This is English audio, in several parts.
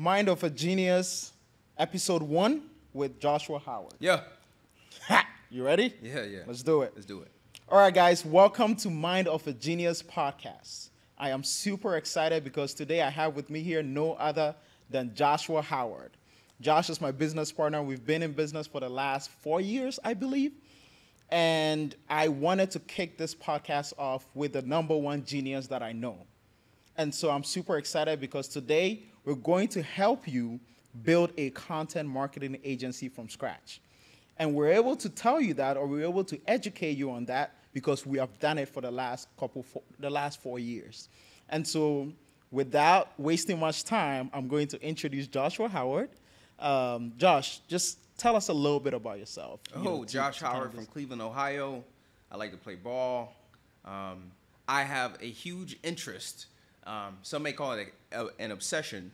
Mind of a Genius, episode 1 with Joshua Howard. Yeah. Ha! You ready? Yeah. Let's do it. Let's do it. All right, guys, welcome to Mind of a Genius podcast. I am super excited because today I have with me here no other than Joshua Howard. Josh is my business partner. We've been in business for the last 4 years, I believe. And I wanted to kick this podcast off with the number one genius that I know. And so I'm super excited because today we're going to help you build a content marketing agency from scratch. And we're able to tell you that, or we're able to educate you on that because we have done it for the last 4 years. And so without wasting much time, I'm going to introduce Joshua Howard. Josh, just tell us a little bit about yourself. Josh Howard from Cleveland, Ohio. I like to play ball. I have a huge interest. Some may call it an obsession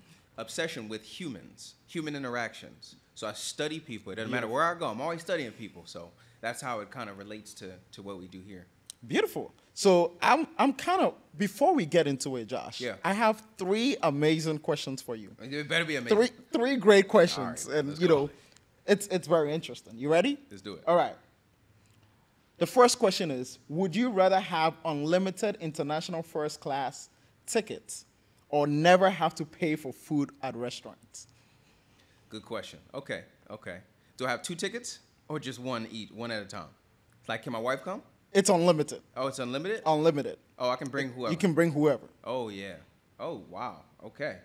with human interactions. So I study people. It doesn't matter where I go. I'm always studying people. So that's how it kind of relates to what we do here. Beautiful. So I'm kind of, before we get into it, Josh, I have 3 amazing questions for you. It better be amazing. Three great questions. Right, and, it's very interesting. You ready? Let's do it. All right. The first question is, would you rather have unlimited international first class tickets or never have to pay for food at restaurants? Good question. Okay. Do I have 2 tickets or just one at a time? Like, can my wife come? It's unlimited. Oh, it's unlimited? Unlimited. Oh, I can bring whoever. You can bring whoever. Oh, yeah. Oh, wow. Okay.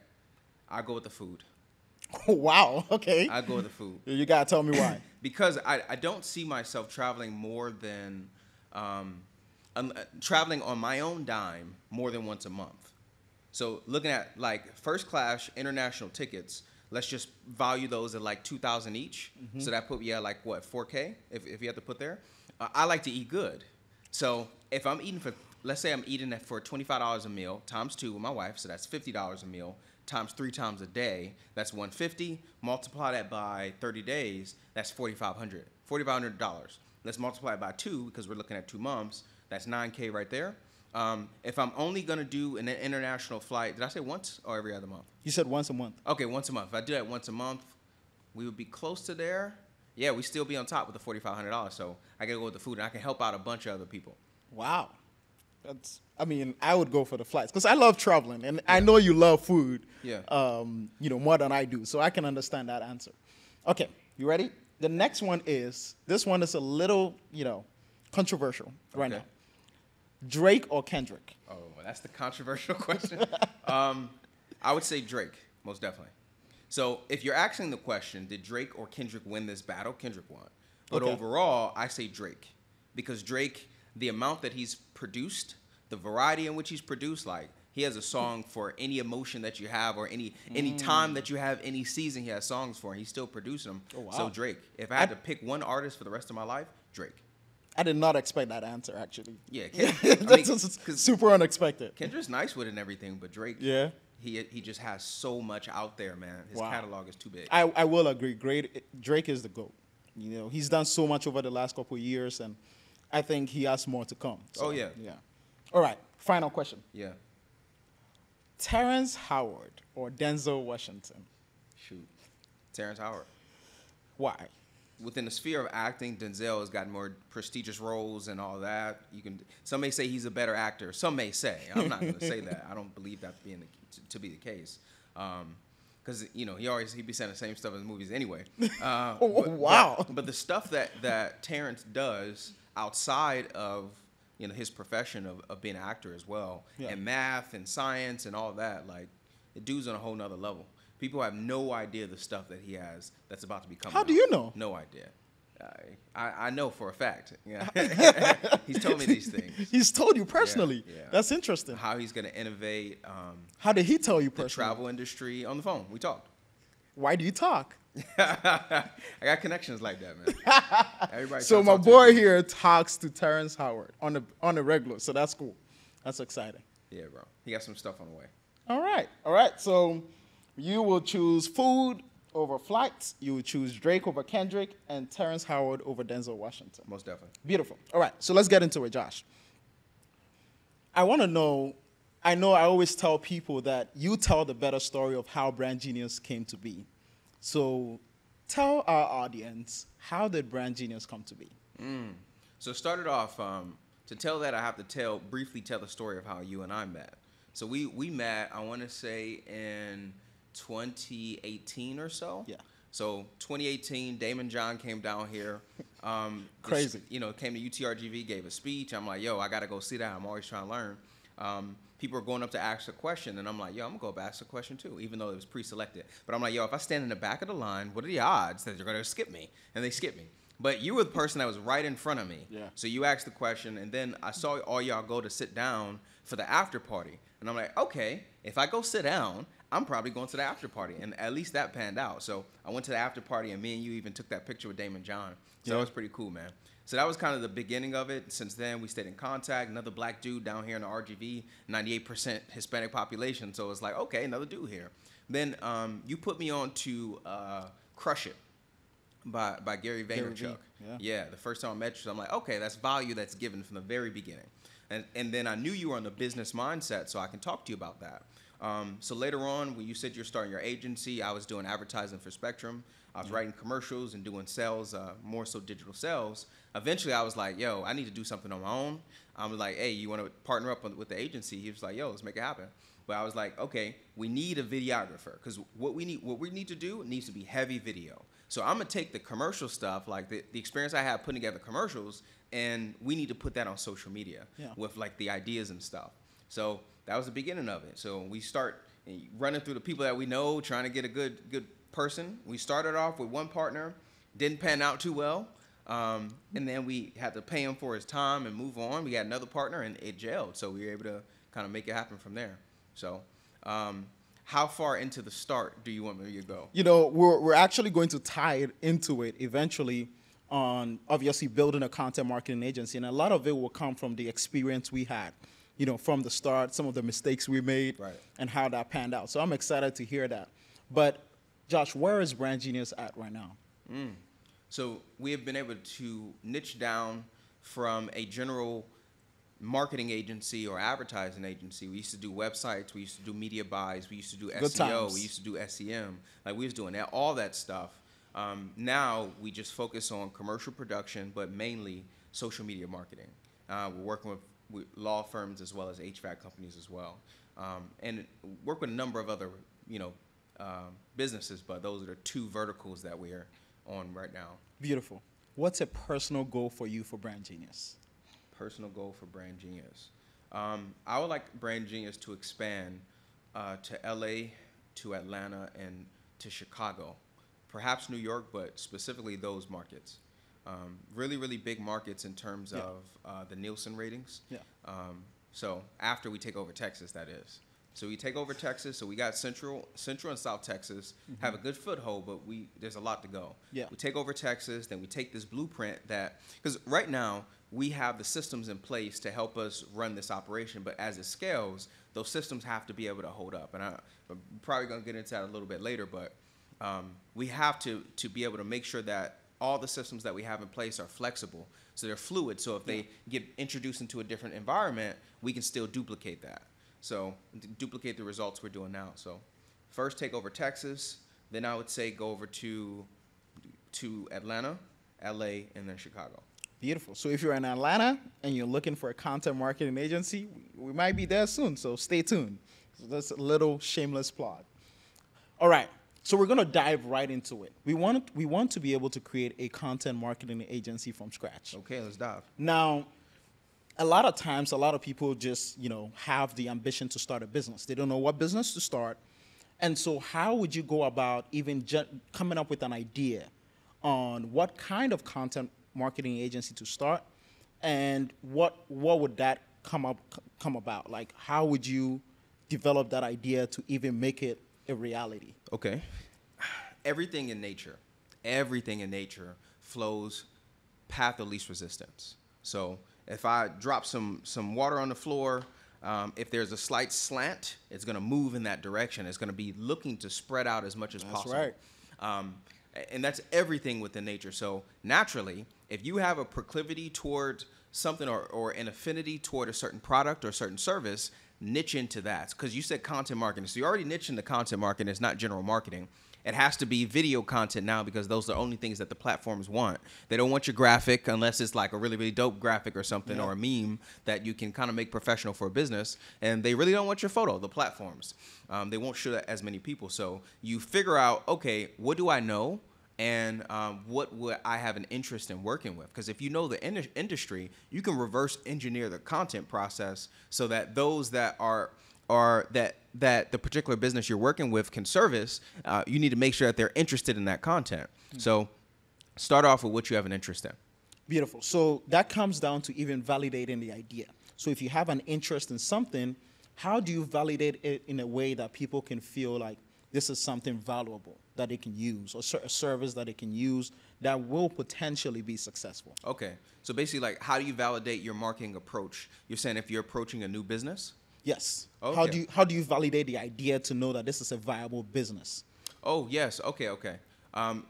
I'll go with the food. Oh, wow. Okay. I'll go with the food. You got to tell me why. Because I don't see myself traveling more than, traveling on my own dime more than once a month. So looking at like first class international tickets, let's just value those at like $2,000 each. Mm-hmm. So that put me at like what, $4K if you have to put there. I like to eat good. So if I'm eating let's say I'm eating for $25 a meal times 2 with my wife, so that's $50 a meal times 3 times a day, that's $150. Multiply that by 30 days, that's $4,500. Let's multiply it by 2 because we're looking at 2 months. That's $9K right there. If I'm only going to do an international flight, did I say once or every other month? You said once a month. Okay, once a month. If I do that once a month, we would be close to there. Yeah, we still be on top with the $4,500. So I got to go with the food, and I can help out a bunch of other people. Wow. I would go for the flights because I love traveling, and I know you love food, more than I do. So I can understand that answer. Okay, you ready? The next one is, this one is a little, controversial right now. Drake or Kendrick? Oh, that's the controversial question. I would say Drake, most definitely. So if you're asking the question, did Drake or Kendrick win this battle? Kendrick won. But overall, I say Drake. Because Drake, the amount that he's produced, the variety in which he's produced, like he has a song for any emotion that you have or any time that you have, any season he has songs for, and he's still producing them. Oh, wow. So Drake. If I had to pick one artist for the rest of my life, Drake. I did not expect that answer, actually. Yeah. That's super unexpected. Kendrick's nice with it and everything, but Drake, he just has so much out there, man. His catalog is too big. I will agree. Drake is the GOAT. He's done so much over the last couple of years, and I think he has more to come. So, yeah. All right, final question. Yeah. Terrence Howard or Denzel Washington? Shoot. Terrence Howard. Why? Within the sphere of acting, Denzel has got more prestigious roles and all that. Some may say he's a better actor. Some may say. I'm not going to say that. I don't believe that to be the case. Because he'd be saying the same stuff in the movies anyway. Wow! But the stuff that Terrence does outside of his profession of being an actor as well, and math and science and all that, like the dude's on a whole nother level. People have no idea the stuff that he has that's about to be coming out. How do you know? No idea. I know for a fact. Yeah. He's told me these things. He's told you personally. Yeah. That's interesting. How he's going to innovate. How did he tell you personally? The travel industry on the phone. We talked. Why do you talk? I got connections like that, man. Everybody. So my boy here talks to Terrence Howard on the regular. So that's cool. That's exciting. Yeah, bro. He got some stuff on the way. All right. So you will choose food over flights. You will choose Drake over Kendrick and Terrence Howard over Denzel Washington. Most definitely. Beautiful. All right. So let's get into it, Josh. I want to know I know I always tell people that you tell the better story of how Brand Genius came to be. So tell our audience, how did Brand Genius come to be? So started off, to tell that, I have to briefly tell the story of how you and I met. So we met, I want to say, in 2018 or so. Yeah. So 2018, Damon John came down here. Crazy. Came to UTRGV, gave a speech. I'm like, yo, I got to go see that. I'm always trying to learn. People are going up to ask a question, and I'm like, yo, I'm going to go up and ask a question too, even though it was pre-selected. But I'm like, yo, if I stand in the back of the line, what are the odds that you're going to skip me? And they skip me. But you were the person that was right in front of me. Yeah. So you asked the question, and then I saw all y'all go to sit down for the after party. And I'm like, okay, if I go sit down, I'm probably going to the after party. And at least that panned out. So I went to the after party, and me and you even took that picture with Damon John. So that was pretty cool, man. So that was kind of the beginning of it. Since then, we stayed in contact. Another black dude down here in the RGV, 98% Hispanic population. So it's like, okay, another dude here. Then you put me on to Crush It by Gary Vaynerchuk. Yeah, the first time I met you, so I'm like, okay, that's value that's given from the very beginning. And then I knew you were on the business mindset, so I can talk to you about that. So later on, when you said you're starting your agency, I was doing advertising for Spectrum. I was writing commercials and doing sales, more so digital sales. Eventually, I was like, yo, I need to do something on my own. I was like, hey, you want to partner up with the agency? He was like, yo, let's make it happen. But I was like, okay, we need a videographer, because what we need to do needs to be heavy video. So I'm gonna take the commercial stuff, like the experience I have putting together commercials, and we need to put that on social media with like the ideas and stuff. So that was the beginning of it. So we start running through the people that we know, trying to get a good person. We started off with one partner, didn't pan out too well, and then we had to pay him for his time and move on. We got another partner, and it gelled. So we were able to kind of make it happen from there. So. How far into the start do you want me to go? We're actually going to tie it into it eventually on obviously building a content marketing agency. And a lot of it will come from the experience we had, from the start, some of the mistakes we made, and how that panned out. So I'm excited to hear that. But Josh, where is Brand Genius at right now? So we have been able to niche down from a general marketing agency or advertising agency. We used to do websites, we used to do media buys, we used to do SEO, we used to do SEM. Like, we was doing all that stuff. Now we just focus on commercial production, but mainly social media marketing. We're working with law firms as well as HVAC companies as well, and work with a number of other businesses. But those are the two verticals that we're on right now. Beautiful. What's a personal goal for you for Brand Genius? Personal goal for Brand Genius. I would like Brand Genius to expand to LA, to Atlanta, and to Chicago. Perhaps New York, but specifically those markets. Really, really big markets in terms of the Nielsen ratings. So after we take over Texas, that is. So we take over Texas, so we got Central and South Texas, have a good foothold, but there's a lot to go. We take over Texas, then we take this blueprint because right now, we have the systems in place to help us run this operation, but as it scales, those systems have to be able to hold up. And I'm probably going to get into that a little bit later, but we have to be able to make sure that all the systems that we have in place are flexible, so they're fluid. So if they get introduced into a different environment, we can still duplicate that. So duplicate the results we're doing now. So first take over Texas, then I would say go over to Atlanta, LA, and then Chicago. Beautiful. So if you're in Atlanta and you're looking for a content marketing agency, we might be there soon, so stay tuned. So that's a little shameless plug. All right, so we're going to dive right into it. We want to be able to create a content marketing agency from scratch. Okay, let's dive. Now, a lot of times, a lot of people just, have the ambition to start a business. They don't know what business to start. And so how would you go about even coming up with an idea on what kind of content marketing agency to start, and what would that come about? Like, how would you develop that idea to even make it a reality? Okay. Everything in nature flows path of least resistance. So if I drop some water on the floor, if there's a slight slant, it's going to move in that direction. It's going to be looking to spread out as much as possible. That's right. And that's everything within nature. So naturally, if you have a proclivity toward something or an affinity toward a certain product or certain service, niche into that, because you said content marketing. So you already niche into content marketing. It's not general marketing. It has to be video content now, because those are the only things that the platforms want. They don't want your graphic unless it's like a really, really dope graphic or something, or a meme that you can kind of make professional for a business. And they really don't want your photo, the platforms. They won't show that as many people. So you figure out, okay, what do I know? And what would I have an interest in working with? Because if you know the industry, you can reverse engineer the content process so that those that are that the particular business you're working with can service, you need to make sure that they're interested in that content. So start off with what you have an interest in. Beautiful. So that comes down to even validating the idea. So if you have an interest in something, how do you validate it in a way that people can feel like this is something valuable that they can use, or a service that they can use that will potentially be successful? Okay. So basically, like, how do you validate your marketing approach? You're saying if you're approaching a new business? Yes. Okay. How do you validate the idea to know that this is a viable business? Oh, yes. Okay.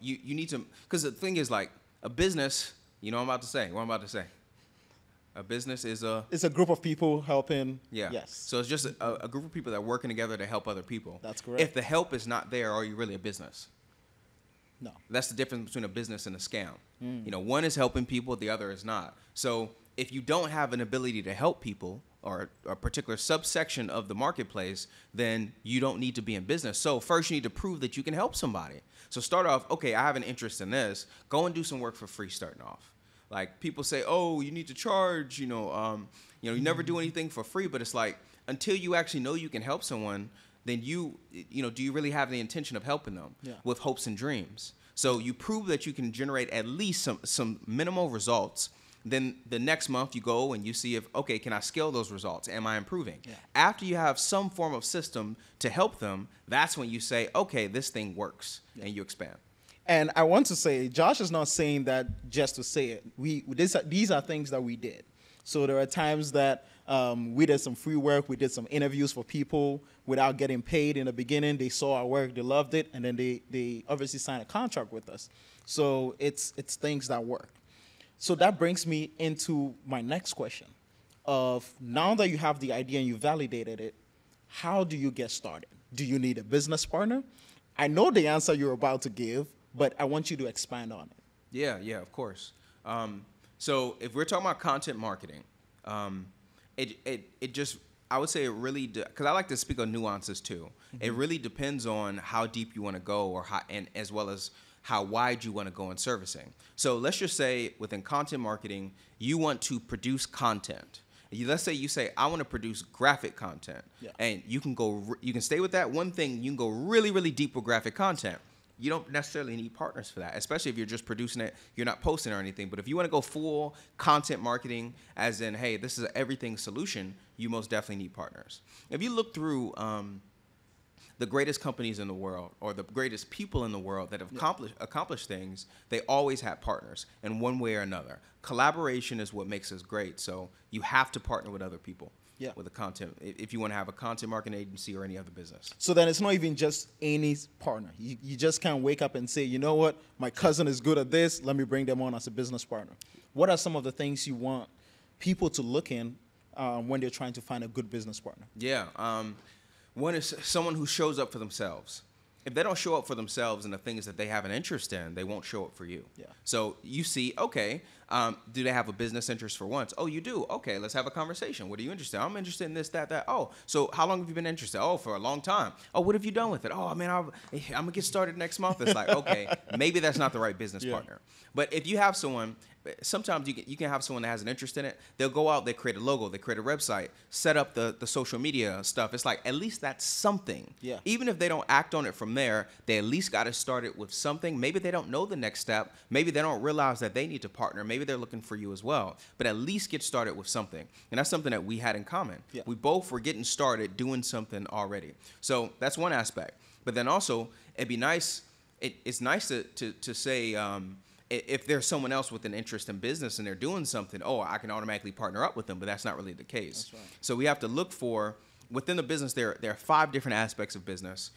You need to, because the thing is, like, a business, what I'm about to say. A business is It's a group of people helping. Yeah. Yes. So it's just a group of people that are working together to help other people. That's correct. If the help is not there, are you really a business? No. That's the difference between a business and a scam. One is helping people, the other is not. So if you don't have an ability to help people, or a particular subsection of the marketplace, then you don't need to be in business. So first you need to prove that you can help somebody. So start off, okay, I have an interest in this. Go and do some work for free starting off. Like, people say, oh, you need to charge, you never do anything for free. But it's like, until you actually know you can help someone, then do you really have the intention of helping them with hopes and dreams? So you prove that you can generate at least some minimal results. Then the next month you go and you see if, okay, can I scale those results? Am I improving? Yeah. After you have some form of system to help them, that's when you say, okay, this thing works, and you expand. And I want to say, Josh is not saying that just to say it. These are things that we did. So there are times that we did some free work. We did some interviews for people without getting paid in the beginning. They saw our work, they loved it, and then they obviously signed a contract with us. So it's things that work. So that brings me into my next question of, now that you have the idea and you validated it, how do you get started? Do you need a business partner? I know the answer you're about to give, but I want you to expand on it. Yeah, of course. So if we're talking about content marketing, it just, I would say it really, because I like to speak on nuances too. Mm-hmm. It really depends on how deep you want to go, or how, and as well as how wide you want to go in servicing. So let's just say within content marketing, you want to produce content. Let's say you say, I want to produce graphic content, and you can stay with that one thing. You can go really, really deep with graphic content. You don't necessarily need partners for that, especially if you're just producing it, you're not posting or anything. But if you want to go full content marketing, as in, hey, this is an everything solution, you most definitely need partners. If you look through the greatest companies in the world, or the greatest people in the world that have accomplished things, they always have partners in one way or another. Collaboration is what makes us great. So you have to partner with other people with the content if you want to have a content marketing agency or any other business. So then it's not even just any partner. You just can't wake up and say, you know what, my cousin is good at this, let me bring them on as a business partner. What are some of the things you want people to look in when they're trying to find a good business partner? Yeah. One is someone who shows up for themselves. If they don't show up for themselves in the things that they have an interest in, they won't show up for you. Yeah. So you see, okay, do they have a business interest for once? Oh, you do? Okay, let's have a conversation. What are you interested in? I'm interested in this, that. Oh, so how long have you been interested? Oh, for a long time. Oh, what have you done with it? Oh, man, I'm going to get started next month. It's like, okay, maybe that's not the right business partner. But if you have someone, sometimes you can have someone that has an interest in it. They'll go out, they create a logo, they create a website, set up the social media stuff. It's like, at least that's something. Yeah. Even if they don't act on it from there, they at least got to start it with something. Maybe they don't know the next step. Maybe they don't realize that they need to partner. Maybe they're looking for you as well. But at least get started with something. And that's something that we had in common. Yeah. We both were getting started doing something already. So that's one aspect. But then also, it'd be nice, it's nice to say, if there's someone else with an interest in business and they're doing something, oh, I can automatically partner up with them, but that's not really the case. That's right. So we have to look for, within the business, there are 5 different aspects of business.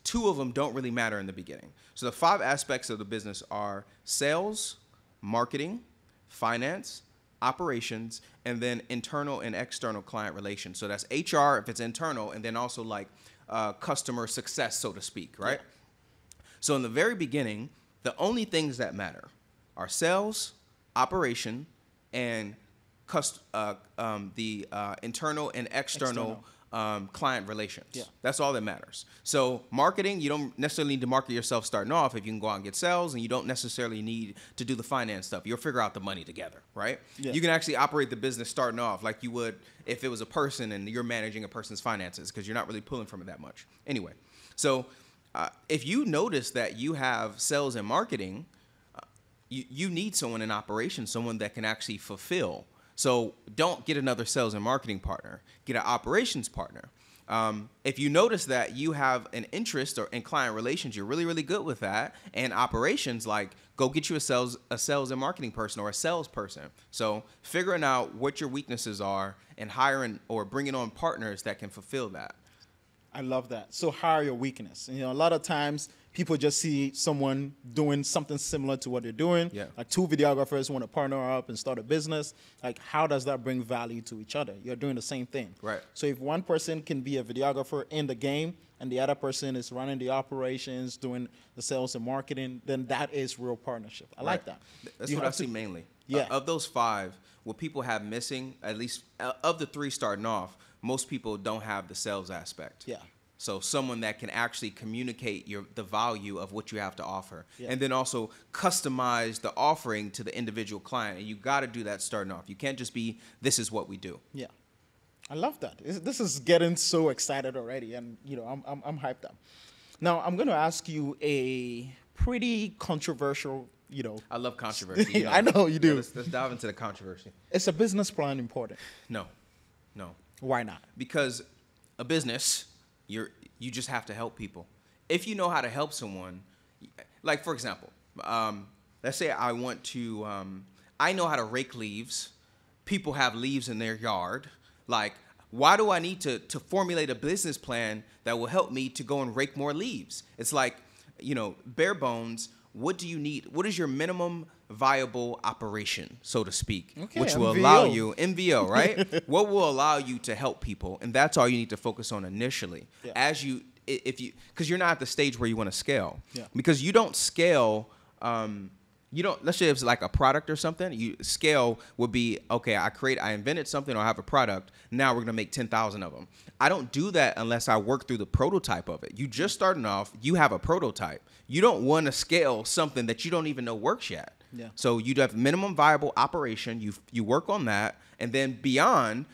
2 of them don't really matter in the beginning. So the 5 aspects of the business are sales, marketing, finance, operations, and then internal and external client relations. So that's HR if it's internal, and then also like customer success, so to speak, right? Yeah. So in the very beginning, the only things that matter are sales, operation, and the internal and external. Client relations. Yeah. That's all that matters. So marketing, you don't necessarily need to market yourself starting off if you can go out and get sales, and you don't necessarily need to do the finance stuff. You'll figure out the money together, right? Yeah. You can actually operate the business starting off like you would if it was a person and you're managing a person's finances, because you're not really pulling from it that much. Anyway, so if you notice that you have sales and marketing, you need someone in operations, someone that can actually fulfill. So don't get another sales and marketing partner. Get an operations partner. If you notice that you have an interest in client relations, you're really, really good with that, and operations, like go get you a sales and marketing person or a salesperson. So figuring out what your weaknesses are and hiring or bringing on partners that can fulfill that. I love that. So hire your weakness. And, a lot of times people just see someone doing something similar to what they're doing. Yeah. Like two videographers want to partner up and start a business. Like, how does that bring value to each other? You're doing the same thing. Right. So if one person can be a videographer in the game and the other person is running the operations, doing the sales and marketing, then that is real partnership. I like that. That's what I see mainly. Yeah. Of those five, what people have missing, at least of the three starting off, most people don't have the sales aspect. Yeah. So someone that can actually communicate the value of what you have to offer, and then also customize the offering to the individual client. And you got to do that starting off. You can't just be, this is what we do. Yeah. I love that. This is getting so excited already, and I'm hyped up. Now I'm going to ask you a pretty controversial. I love controversy. I know you do. Let's dive into the controversy. Is a business plan important? No. Why not? Because a business, you just have to help people. If you know how to help someone, like for example, let's say I want to, I know how to rake leaves. People have leaves in their yard. Like, why do I need to formulate a business plan that will help me to go and rake more leaves? It's like, bare bones. What do you need? What is your minimum viable operation, so to speak, which will allow you, MVO, right? What will allow you to help people? And that's all you need to focus on initially. Yeah. Because you're not at the stage where you want to scale. Yeah. Because you don't scale, let's say it's like a product or something. Scale would be, okay, I invented something or I have a product. Now we're going to make 10,000 of them. I don't do that unless I work through the prototype of it. You just starting off, you have a prototype. You don't want to scale something that you don't even know works yet. Yeah. So you'd have minimum viable operation. You work on that, and then beyond,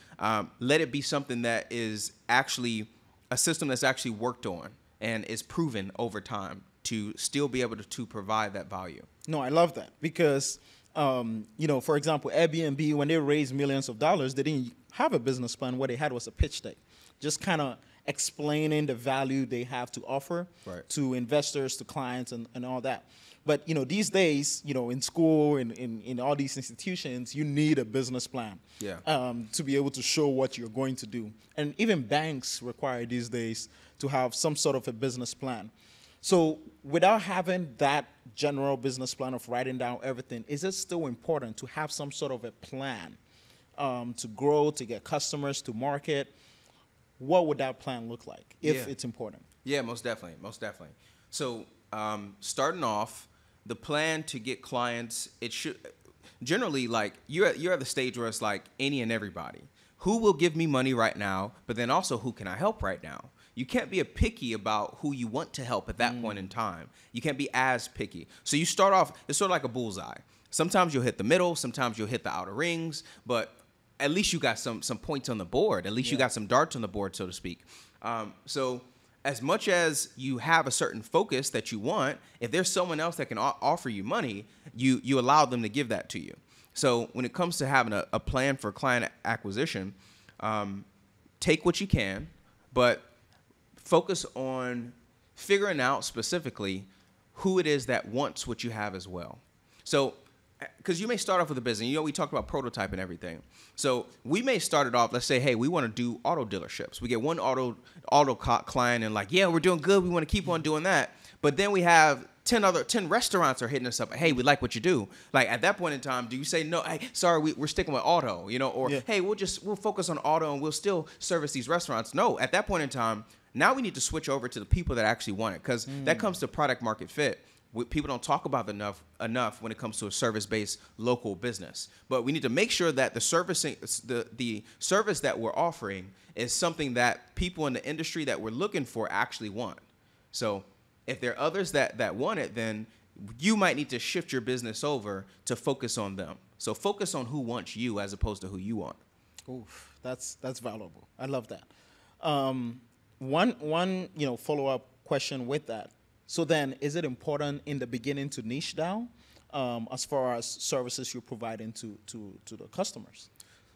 let it be something that is actually a system that's actually worked on and is proven over time to still be able to provide that value. No, I love that because, for example, Airbnb, when they raised millions of dollars, they didn't have a business plan. What they had was a pitch deck, just kind of explaining the value they have to offer to investors, to clients, and all that. But, these days, in school, in all these institutions, you need a business plan to be able to show what you're going to do. And even banks require these days to have some sort of a business plan. So without having that general business plan of writing down everything, is it still important to have some sort of a plan to grow, to get customers, to market? What would that plan look like if it's important? Yeah, most definitely. So starting off, the plan to get clients, it should generally, like, you're at the stage where it's like any and everybody. Who will give me money right now, but then also who can I help right now? You can't be picky about who you want to help at that point in time. You can't be as picky. So you start off, it's sort of like a bullseye. Sometimes you'll hit the middle, sometimes you'll hit the outer rings, but at least you got some points on the board. At least you got some darts on the board, so to speak. So as much as you have a certain focus that you want, if there's someone else that can offer you money, you allow them to give that to you. So when it comes to having a plan for client acquisition, take what you can, but focus on figuring out specifically who it is that wants what you have as well. So, because you may start off with a business, we talked about prototype and everything. So we may start it off, let's say, hey, we want to do auto dealerships. We get one auto client and like, yeah, we're doing good. We want to keep on doing that. But then we have 10 restaurants are hitting us up. Hey, we like what you do. Like at that point in time, do you say no? Hey, sorry, we're sticking with auto, or hey, we'll focus on auto and we'll still service these restaurants. No, at that point in time, now we need to switch over to the people that actually want it, because that comes to product market fit. People don't talk about enough when it comes to a service-based local business. But we need to make sure that the service that we're offering is something that people in the industry that we're looking for actually want. So if there are others that want it, then you might need to shift your business over to focus on them. So focus on who wants you as opposed to who you want. Oof, that's valuable. I love that. One follow-up question with that. So then, is it important in the beginning to niche down as far as services you're providing to the customers?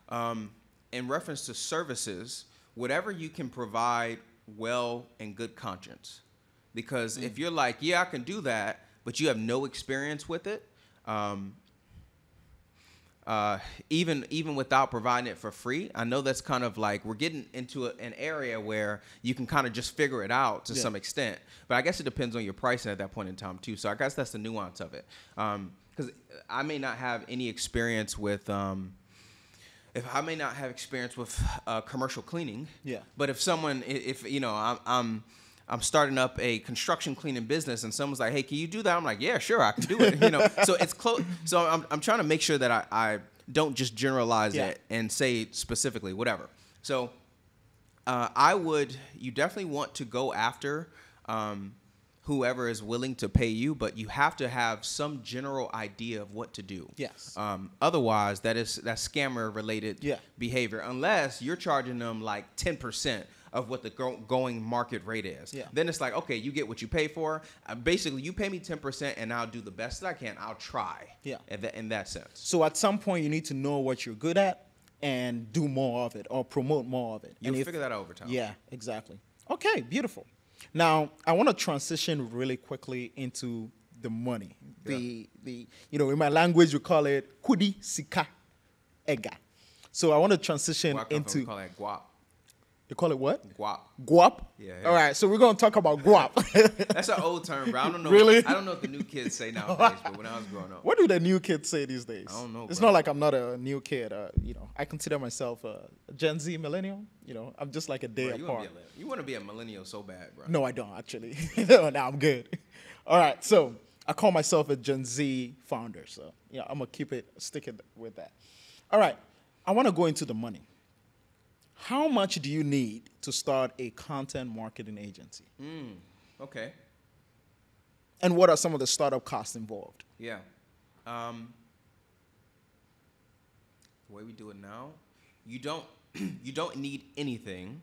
In reference to services, whatever you can provide well and good conscience. Because if you're like, yeah, I can do that, but you have no experience with it, even without providing it for free, I know that's kind of like we're getting into an area where you can kind of just figure it out to some extent. But I guess it depends on your pricing at that point in time too. So I guess that's the nuance of it. Because I may not have any experience with commercial cleaning. Yeah. But if I'm starting up a construction cleaning business and someone's like, hey, can you do that? I'm like, yeah, sure, I can do it. So it's close. So I'm trying to make sure that I don't just generalize it and say specifically whatever. So you definitely want to go after whoever is willing to pay you, but you have to have some general idea of what to do. Yes. Otherwise, that's scammer related behavior, unless you're charging them like 10% of what the going market rate is. Yeah. Then it's like, okay, you get what you pay for. Basically, you pay me 10% and I'll do the best that I can. I'll try. Yeah. In that sense. So at some point, you need to know what you're good at and do more of it or promote more of it. You'll figure that out over time. Yeah, exactly. Okay, beautiful. Now, I want to transition really quickly into the money. Yeah. In my language, we call it kudi sika ega. So I want to transition into. We call it guap. You call it what? Guap. Guap? Yeah. All right, so we're going to talk about guap. That's an old term, bro. I don't know. Really? I don't know what the new kids say nowadays, but when I was growing up. What do the new kids say these days? I don't know, It's bro. not like I'm not a new kid. I consider myself a Gen Z millennial. I'm just like a day apart. You want to be a millennial so bad, bro. No, I don't, actually. No, I'm good. All right, so I call myself a Gen Z founder. So, I'm going to stick it with that. All right, I want to go into the money. How much do you need to start a content marketing agency? Okay. And what are some of the startup costs involved? Yeah. The way we do it now, you don't need anything.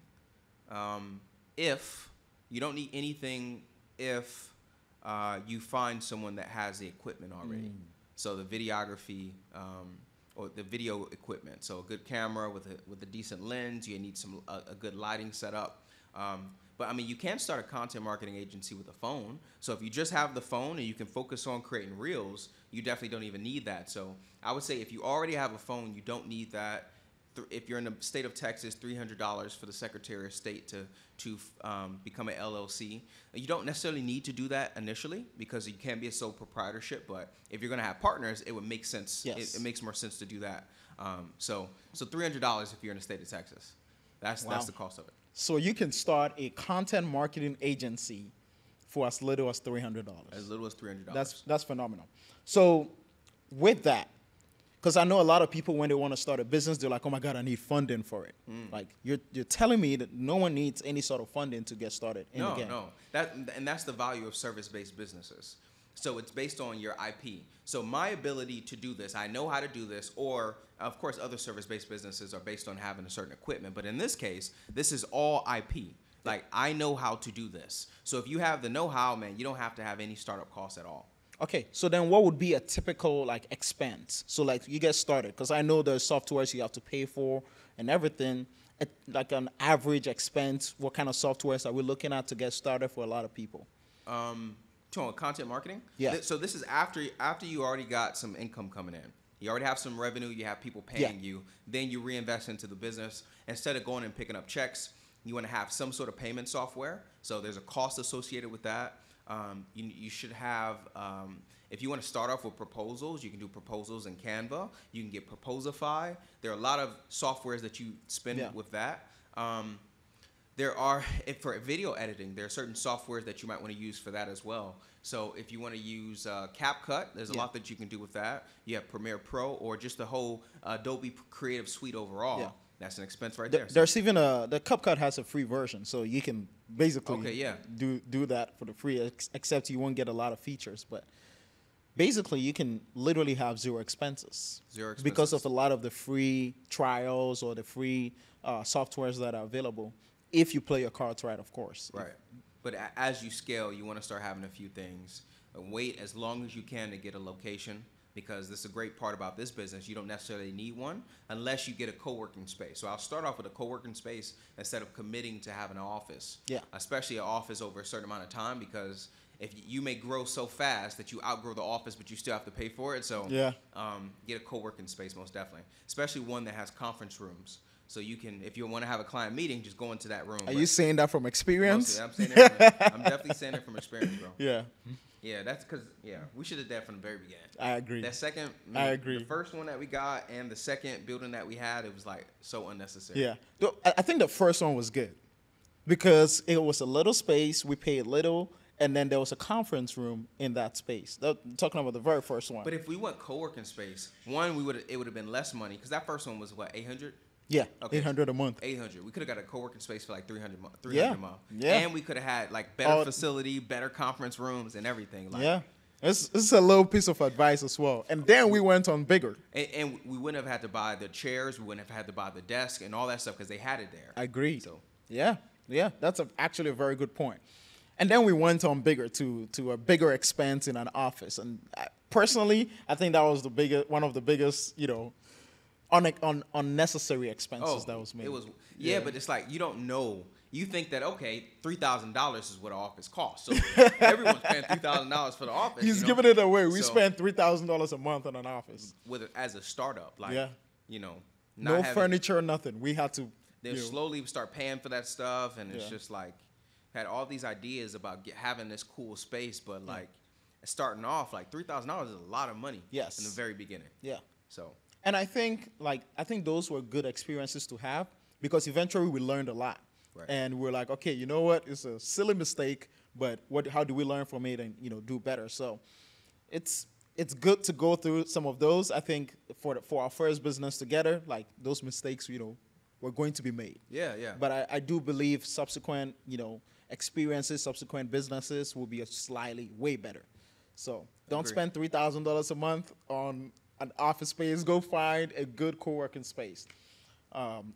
If you find someone that has the equipment already. So the videography. Or the video equipment, so a good camera with a decent lens. You need a good lighting setup. But I mean, you can start a content marketing agency with a phone. So if you just have the phone and you can focus on creating reels, you definitely don't even need that. So I would say if you already have a phone, you don't need that. If you're in the state of Texas, $300 for the Secretary of State to become an LLC. You don't necessarily need to do that initially because you can be a sole proprietorship. But if you're going to have partners, it would make sense. Yes. It makes more sense to do that. So $300 if you're in the state of Texas. That's the cost of it. So you can start a content marketing agency for as little as $300. As little as $300. That's phenomenal. So with that, because I know a lot of people, when they want to start a business, they're like, oh, my God, I need funding for it. Like, you're telling me that no one needs any sort of funding to get started in the game. No. That's the value of service-based businesses. So it's based on your IP. So my ability to do this, I know how to do this, or, of course, other service-based businesses are based on having a certain equipment. But in this case, this is all IP. Like, I know how to do this. So if you have the know-how, man, you don't have to have any startup costs at all. Okay, so then what would be a typical expense? So you get started, because I know there's softwares you have to pay for and everything. Like an average expense, what kind of softwares are we looking at to get started for a lot of people? Content marketing? Yeah. So this is after you already got some income coming in. You already have some revenue. You have people paying you. Then you reinvest into the business. Instead of going and picking up checks, you want to have some sort of payment software. So there's a cost associated with that. You should have, if you want to start off with proposals, you can do proposals in Canva. You can get Proposify. There are a lot of softwares that you spend with that. There are, for video editing, there are certain softwares that you might want to use for that as well. So if you want to use CapCut, there's a lot that you can do with that. You have Premiere Pro or just the whole Adobe Creative Suite overall. Yeah. That's an expense right there. There's even the CapCut has a free version, so you can basically do that for the free, except you won't get a lot of features. But basically, you can literally have zero expenses. Because of a lot of the free trials or the free softwares that are available, if you play your cards right, of course. Right. But as you scale, you want to start having a few things. Wait as long as you can to get a location, because this is a great part about this business. You don't necessarily need one unless you get a co-working space. So I'll start off with a co-working space instead of committing to having an office. Yeah. Especially an office over a certain amount of time, because if you may grow so fast that you outgrow the office, but you still have to pay for it. So get a co-working space most definitely, especially one that has conference rooms. So you can, if you want to have a client meeting, just go into that room. Are you saying that from experience? Mostly, I'm definitely saying it from experience, bro. Yeah. Yeah, that's because, we should have done that from the very beginning. I agree. That second, I agree. The first one that we got and the second building that we had, it was like so unnecessary. Yeah. I think the first one was good because it was a little space, we paid little, and then there was a conference room in that space. Talking about the very first one. But if we went co-working space, one, it would have been less money because that first one was what, 800? Yeah, okay. 800 a month. 800. We could have got a co-working space for like 300 a month. Yeah. And we could have had like better facility, better conference rooms and everything. Like, this is a little piece of advice as well. And then we went on bigger. And we wouldn't have had to buy the chairs. We wouldn't have had to buy the desk and all that stuff because they had it there. I agree. So yeah, that's actually a very good point. And then we went on bigger to a bigger expense in an office. And personally, I think that was one of the biggest, unnecessary expenses that was made. It was, but it's like you don't know. You think that $3,000 is what an office costs, so everyone's paying $3,000 for the office. He's giving it away. We spend $3,000 a month on an office as a startup. Like no furniture, nothing. We had to. Then slowly start paying for that stuff, and it's just like had all these ideas about having this cool space, but like starting off like $3,000 is a lot of money. Yes. In the very beginning. Yeah. So. And I think those were good experiences to have because eventually we learned a lot. Right. And we're like, okay, you know what? It's a silly mistake, but how do we learn from it and do better? So it's good to go through some of those. I think for our first business together, like those mistakes, were going to be made. Yeah. But I do believe subsequent, experiences, subsequent businesses will be slightly way better. So don't spend $3,000 a month on an office space. Go find a good co-working space.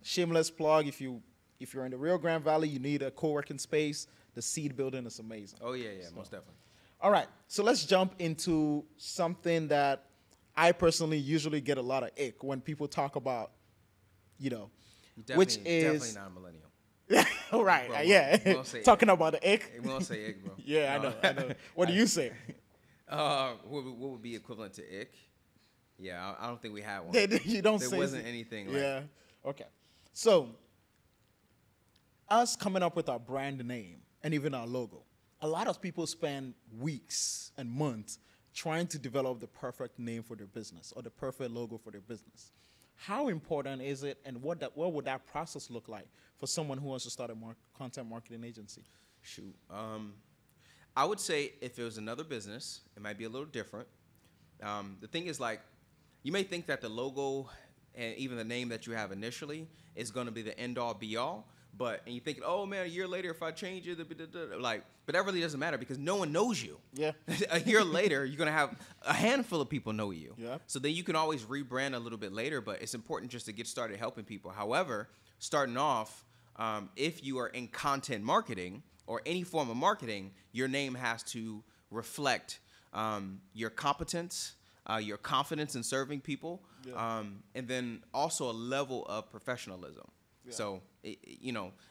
Shameless plug: if you're in the Rio Grande Valley, you need a co-working space. The Seed Building is amazing. Oh yeah, most definitely. All right, so let's jump into something that I personally usually get a lot of ick when people talk about, which is definitely not a millennial. All right, bro, talking about the ick. We won't say ick, bro. Yeah, no. I know. What do you say? What would be equivalent to ick? Yeah, I don't think we had one. You don't say. There wasn't anything like. Yeah. Okay. So, us coming up with our brand name and even our logo, a lot of people spend weeks and months trying to develop the perfect name for their business or the perfect logo for their business. How important is it, and what would that process look like for someone who wants to start a content marketing agency? Shoot. I would say if it was another business, it might be a little different. The thing is, like, you may think that the logo and even the name that you have initially is going to be the end all be all, and you think, oh man, a year later if I change it, but that really doesn't matter because no one knows you. Yeah. A year later, you're going to have a handful of people know you. Yeah. So then you can always rebrand a little bit later, but it's important just to get started helping people. However, starting off, if you are in content marketing or any form of marketing, your name has to reflect your competence, your confidence in serving people, and then also a level of professionalism. Yeah. So,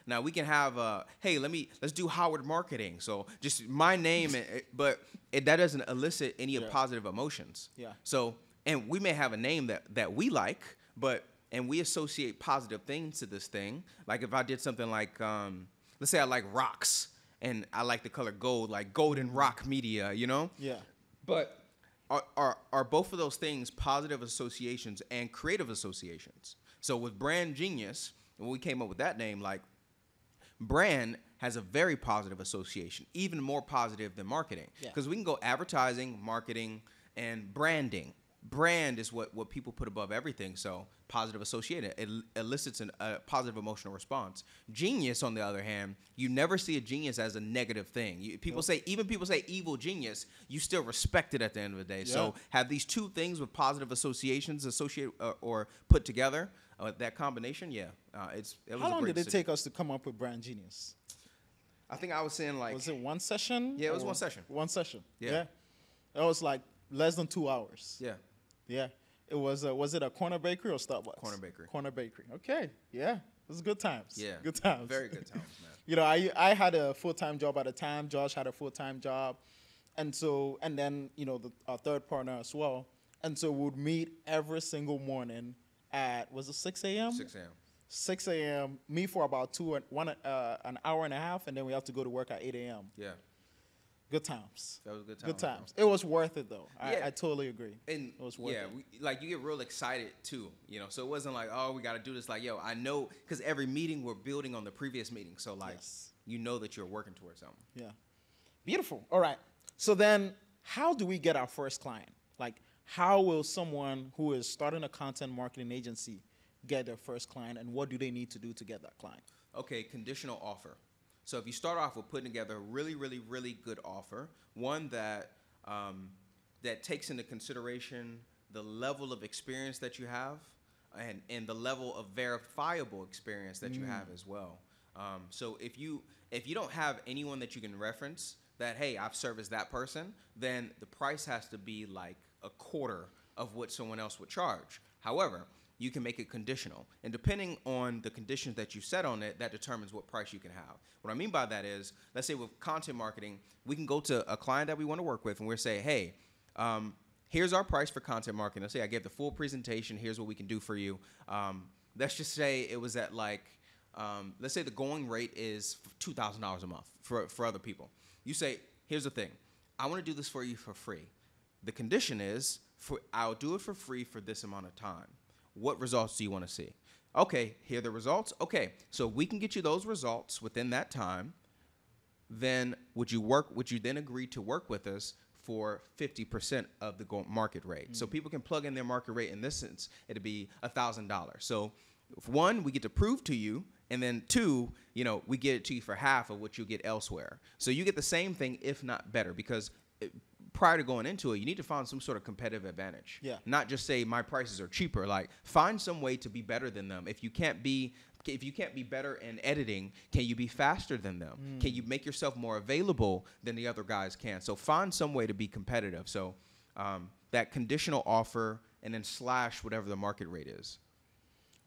now we can have, hey, let's do Howard Marketing. So just my name, but that doesn't elicit any positive emotions. Yeah. So, and we may have a name that we like, and we associate positive things to this thing. Like if I did something like, let's say I like rocks, and I like the color gold, like golden rock media, you know? Yeah. But are both of those things positive associations and creative associations? So with brand genius, when we came up with that name, like brand has a very positive association, even more positive than marketing. Because we can go advertising, marketing, and branding. Brand is what people put above everything. So positive associated, it elicits a positive emotional response. Genius, on the other hand, you never see a genius as a negative thing. People say evil genius, you still respect it at the end of the day. So have these two things with positive associations associated or put together, that combination, it was How long did it take us to come up with brand genius? I think I was saying like... Was it one session? Yeah, it was one session. One session. Yeah. It was like less than 2 hours. Yeah. Yeah. It was it a corner bakery or Starbucks? Corner bakery. Corner bakery. Okay. Yeah. It was good times. Yeah. Good times. Very good times, man. You know, I had a full-time job at the time. Josh had a full-time job. And then, you know, our third partner as well. And so we would meet every single morning at, was it 6 a.m.? 6 a.m. 6 a.m., meet for about an hour and a half, and then we have to go to work at 8 a.m. Yeah. Good times. That was a good time. Good times. It was worth it, though. Yeah. I totally agree. And it was worth it. like you get real excited too, you know. So it wasn't like, oh, we got to do this. Like, yo, I know, because every meeting we're building on the previous meeting. So like, you know that you're working towards something. Yeah. Beautiful. All right. So then, how do we get our first client? Like, how will someone who is starting a content marketing agency get their first client, and what do they need to do to get that client? Okay, conditional offer. So if you start off with putting together a really, really, really good offer, one that that takes into consideration the level of experience that you have and the level of verifiable experience that you have as well. So if you don't have anyone that you can reference that, hey, I've serviced that person, then the price has to be like a quarter of what someone else would charge. However, you can make it conditional. And depending on the conditions that you set on it, that determines what price you can have. What I mean by that is, let's say with content marketing, we can go to a client that we want to work with and we're say, hey, here's our price for content marketing. Let's say I gave the full presentation. Here's what we can do for you. Let's just say it was at like, let's say the going rate is $2,000 a month for other people. You say, here's the thing. I want to do this for you for free. The condition is, I'll do it for free for this amount of time. What results do you want to see? Okay, here are the results. Okay, so we can get you those results within that time. Then would you then agree to work with us for 50% of the market rate? So people can plug in their market rate. In this sense, it'd be $1,000. So one, we get to prove to you, and then two, you know, we get it to you for half of what you get elsewhere. So you get the same thing, if not better, because prior to going into it, you need to find some sort of competitive advantage. Yeah. Not just say my prices are cheaper. Like, find some way to be better than them. If you can't be better in editing, can you be faster than them? Can you make yourself more available than the other guys can? So find some way to be competitive. So that conditional offer and then / whatever the market rate is.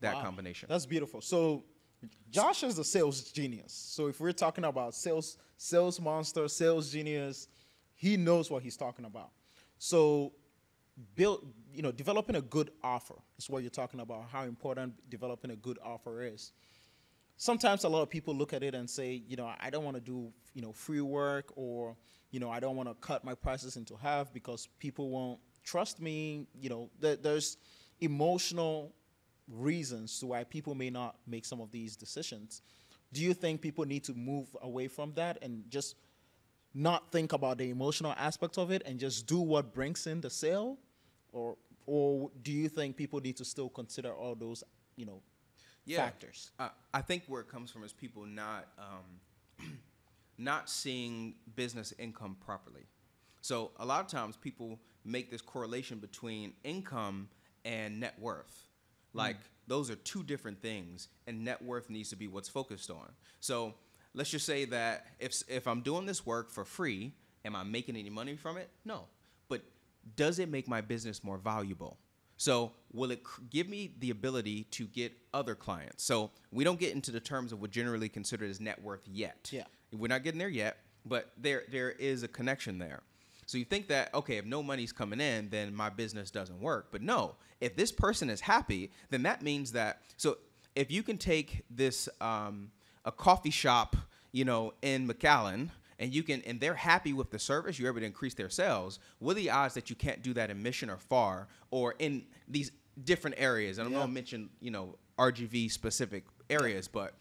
That combination. That's beautiful. So Josh is a sales genius. So if we're talking about sales monster, sales genius, he knows what he's talking about. So developing a good offer is what you're talking about, how important developing a good offer is. Sometimes a lot of people look at it and say, I don't want to do, free work, or, I don't want to cut my prices into half because people won't trust me. There's emotional reasons to why people may not make some of these decisions. Do you think people need to move away from that and just not think about the emotional aspect of it and just do what brings in the sale? Or do you think people need to still consider all those, factors? I think where it comes from is people not seeing business income properly. So a lot of times people make this correlation between income and net worth. Like, those are two different things, and net worth needs to be what's focused on. So let's just say that if I'm doing this work for free, am I making any money from it? No. But does it make my business more valuable? So will it give me the ability to get other clients? So we don't get into the terms of what generally considered as net worth yet. Yeah. We're not getting there yet, but there is a connection there. So you think that, okay, if no money's coming in, then my business doesn't work. But no, if this person is happy, then that means that, so if you can take this, a coffee shop in McAllen, and they're happy with the service, you're able to increase their sales. What are the odds that you can't do that in Mission or FAR or in these different areas? And I'm going to mention, RGV specific areas, but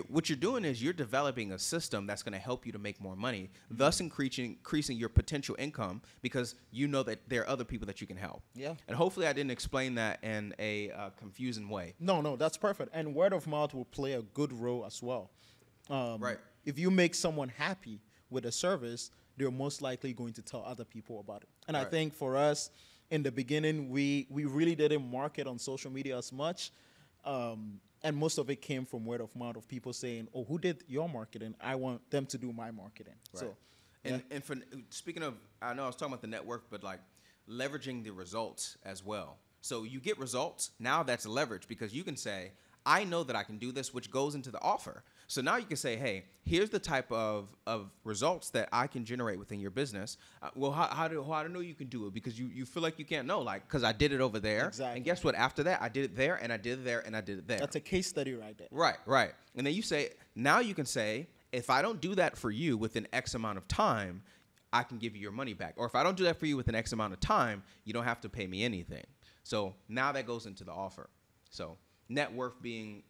what you're doing is you're developing a system that's going to help you to make more money, thus increasing your potential income, because you know that there are other people that you can help. Yeah. And hopefully I didn't explain that in a confusing way. No, that's perfect. And word of mouth will play a good role as well. Right. If you make someone happy with a service, they're most likely going to tell other people about it. And I think for us, in the beginning, we really didn't market on social media as much. And most of it came from word of mouth of people saying, oh, who did your marketing? I want them to do my marketing. Right. So, and for speaking of, I know I was talking about the network, but like leveraging the results as well. So you get results. Now that's leverage, because you can say, I know that I can do this, which goes into the offer. So now you can say, hey, here's the type of results that I can generate within your business. Well, how do I know you can do it? Because you feel like you can't know, like, because I did it over there. Exactly. And guess what? After that, I did it there, and I did it there, and I did it there. that's a case study right there. Right. And then now you can say, if I don't do that for you within X amount of time, I can give you your money back. Or if I don't do that for you within X amount of time, you don't have to pay me anything. So now that goes into the offer. So net worth being,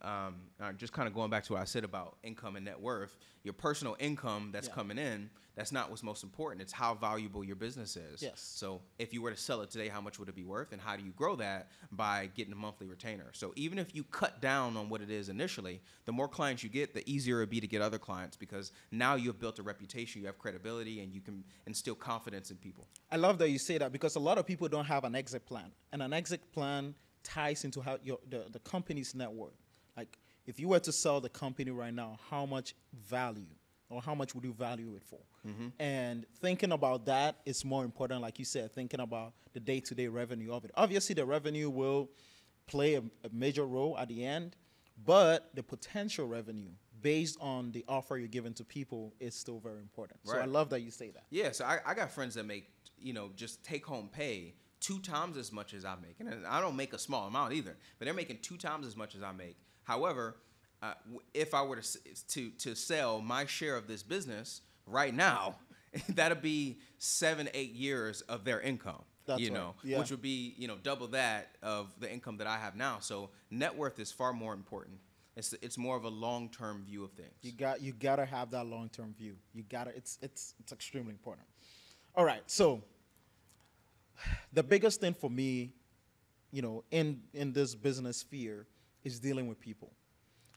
just kind of going back to what I said about income and net worth, your personal income that's coming in, that's not what's most important. It's how valuable your business is. Yes. So if you were to sell it today, how much would it be worth? And how do you grow that? By getting a monthly retainer. So even if you cut down on what it is initially, the more clients you get, the easier it'd be to get other clients, because now you've built a reputation, you have credibility, and you can instill confidence in people. I love that you say that, because a lot of people don't have an exit plan. And an exit plan ties into how the company's net worth. Like, if you were to sell the company right now, how much value or how much would you value it for? And thinking about that is more important, like you said, thinking about the day-to-day revenue of it. Obviously, the revenue will play a major role at the end, but the potential revenue based on the offer you're giving to people is still very important. Right. So I love that you say that. Yeah, so I got friends that make, just take-home pay 2 times as much as I make. And I don't make a small amount either, but they're making 2 times as much as I make. However, if I were to sell my share of this business right now, that'd be 7-8 years of their income. That's right. Yeah. Which would be, double that of the income that I have now. So net worth is far more important. It's more of a long-term view of things. You gotta have that long-term view. It's extremely important. All right, so the biggest thing for me, in this business sphere is dealing with people.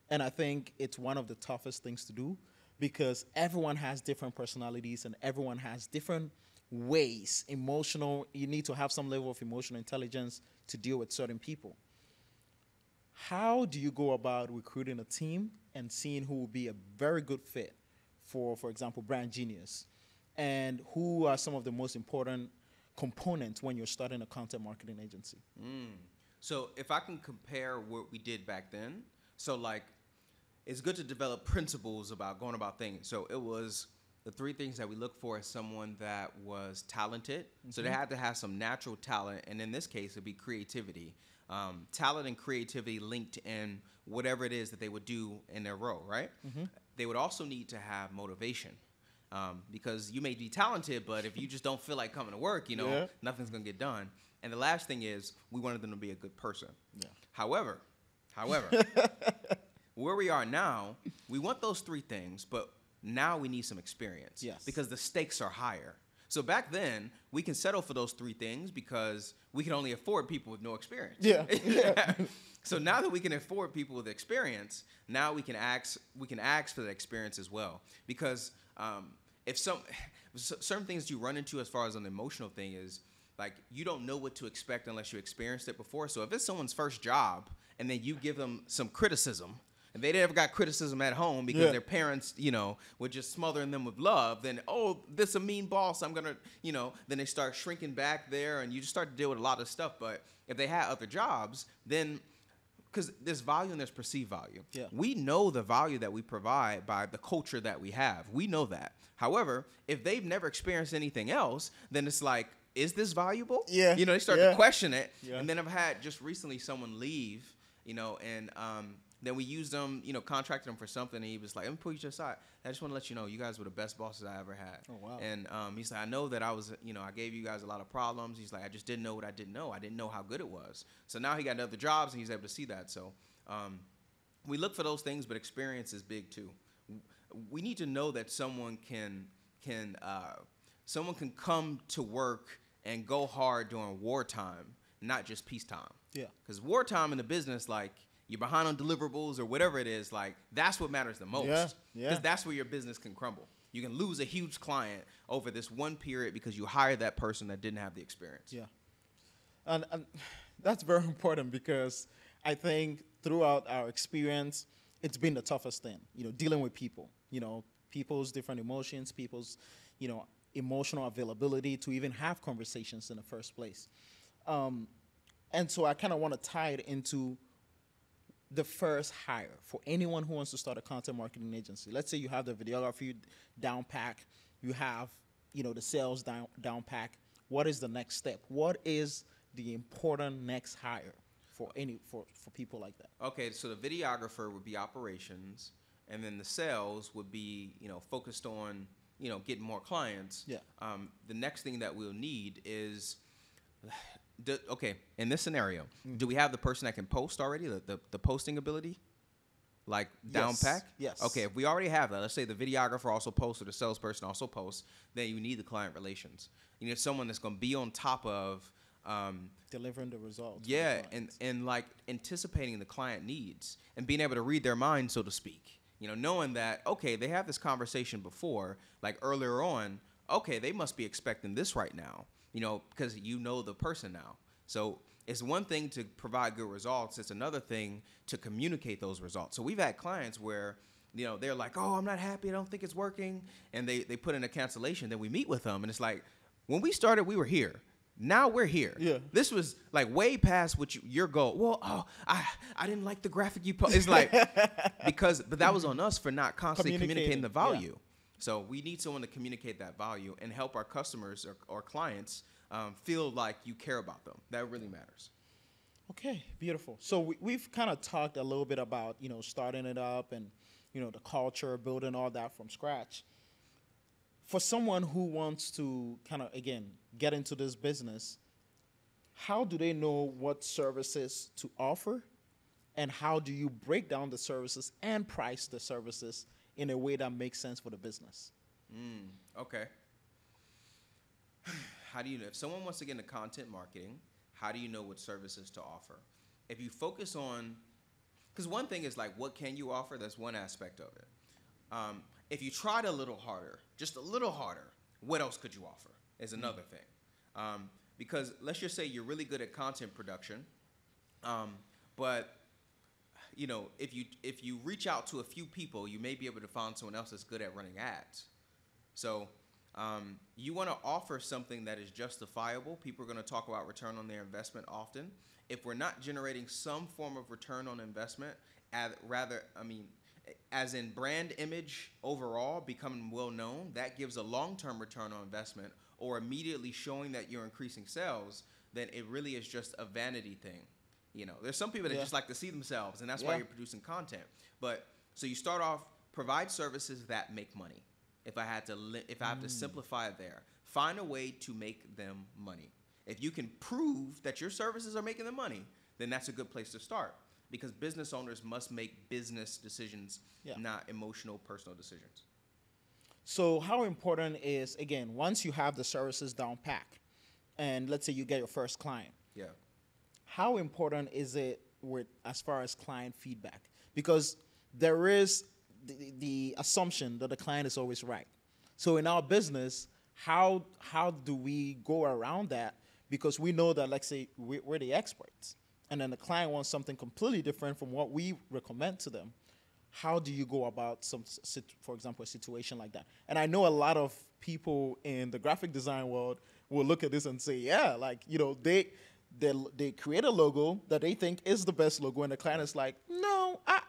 And I think it's one of the toughest things to do, because everyone has different personalities and everyone has different ways. You need to have some level of emotional intelligence to deal with certain people. How do you go about recruiting a team and seeing who will be a very good fit for example, A Geniuz? And who are some of the most important components when you're starting a content marketing agency? So if I can compare what we did back then, so like, it's good to develop principles about going about things. So it was the 3 things that we look for as someone that was talented. So they had to have some natural talent, and in this case, it'd be creativity. Talent and creativity linked in whatever it is that they would do in their role, right? They would also need to have motivation. Because you may be talented, but if you just don't feel like coming to work, nothing's going to get done. And the last thing is, we wanted them to be a good person. Yeah. However, where we are now, we want those 3 things, but now we need some experience. Yes. Because the stakes are higher. So back then, we can settle for those 3 things because we can only afford people with no experience. Yeah. So now that we can afford people with experience, now we can ask for that experience as well. Because if certain things you run into as far as an emotional thing is, like, you don't know what to expect unless you experienced it before. So if it's someone's first job and then you give them some criticism, and they never got criticism at home because their parents, were just smothering them with love, then, oh, this is a mean boss, I'm going to, then they start shrinking back there, and you just start to deal with a lot of stuff. But if they had other jobs, then, because there's value and there's perceived value. Yeah. We know the value that we provide by the culture that we have. We know that. However, if they've never experienced anything else, then it's like, is this valuable? Yeah. They start to question it. Yeah. And then I've had just recently someone leave, and Then we used them, contracted him for something, and he was like, "Let me pull you to the side. I just want to let you know, you guys were the best bosses I ever had." Oh, wow. And he's like, "I know that I was, I gave you guys a lot of problems." He's like, "I just didn't know what I didn't know. I didn't know how good it was." So now he got other jobs, and he's able to see that. So we look for those things, but experience is big too. We need to know that someone can come to work and go hard during wartime, not just peacetime. Yeah. Because wartime in the business, like, you're behind on deliverables or whatever it is, like, that's what matters the most. Yeah. Because that's where your business can crumble. You can lose a huge client over this one period because you hired that person that didn't have the experience. Yeah. And that's very important because I think throughout our experience, it's been the toughest thing, dealing with people, people's different emotions, people's, emotional availability to even have conversations in the first place. And so I kind of want to tie it into the first hire for anyone who wants to start a content marketing agency. Let's say you have the videography down pack, you have, the sales down pack. What is the next step? What is the important next hire for people like that? Okay, so the videographer would be operations, and then the sales would be, focused on, getting more clients. Yeah. The next thing that we'll need is, in this scenario, do we have the person that can post already, the posting ability? Like down pack? Yes. Okay, if we already have that, let's say the videographer also posts or the salesperson also posts, then you need the client relations. You need someone that's going to be on top of delivering the results. Yeah, and like anticipating the client needs and being able to read their mind, so to speak. Knowing that, okay, they have this conversation before, like earlier on, okay, they must be expecting this right now, because the person now. So it's one thing to provide good results. It's another thing to communicate those results. So we've had clients where, they're like, "Oh, I'm not happy. I don't think it's working." And they put in a cancellation. Then we meet with them. And it's like, when we started, we were here. Now we're here. Yeah. This was like way past what your goal. Well, I didn't like the graphic you put. It's like, but that was on us for not constantly communicating the value. Yeah. So we need someone to communicate that value and help our customers or clients feel like you care about them. That really matters. Okay, beautiful. So we've kind of talked a little bit about, starting it up and, the culture, building all that from scratch. For someone who wants to kind of, again, get into this business, how do they know what services to offer? And how do you break down the services and price the services in a way that makes sense for the business? Okay. How do you know? If someone wants to get into content marketing, how do you know what services to offer? If you focus on, because one thing is like, what can you offer? That's one aspect of it. If you tried a little harder, just a little harder, what else could you offer is another thing. Because let's just say you're really good at content production, but if you reach out to a few people, you may be able to find someone else that's good at running ads. So you want to offer something that is justifiable. People are going to talk about return on their investment often. If we're not generating some form of return on investment, as in brand image overall, becoming well known, that gives a long-term return on investment, or immediately showing that you're increasing sales, then it really is just a vanity thing. There's some people that just like to see themselves, and that's why you're producing content. But so you start off, provide services that make money. If I have to simplify it there, find a way to make them money. If you can prove that your services are making them money, then that's a good place to start. Because business owners must make business decisions, not emotional, personal decisions. So how important is, again, once you have the services down pack, and let's say you get your first client, how important is it as far as client feedback? Because there is the assumption that the client is always right. So in our business, how do we go around that? Because we know that, let's say, we're the experts, and then the client wants something completely different from what we recommend to them. How do you go about for example, a situation like that? And I know a lot of people in the graphic design world will look at this and say, they create a logo that they think is the best logo, and the client is like, no, I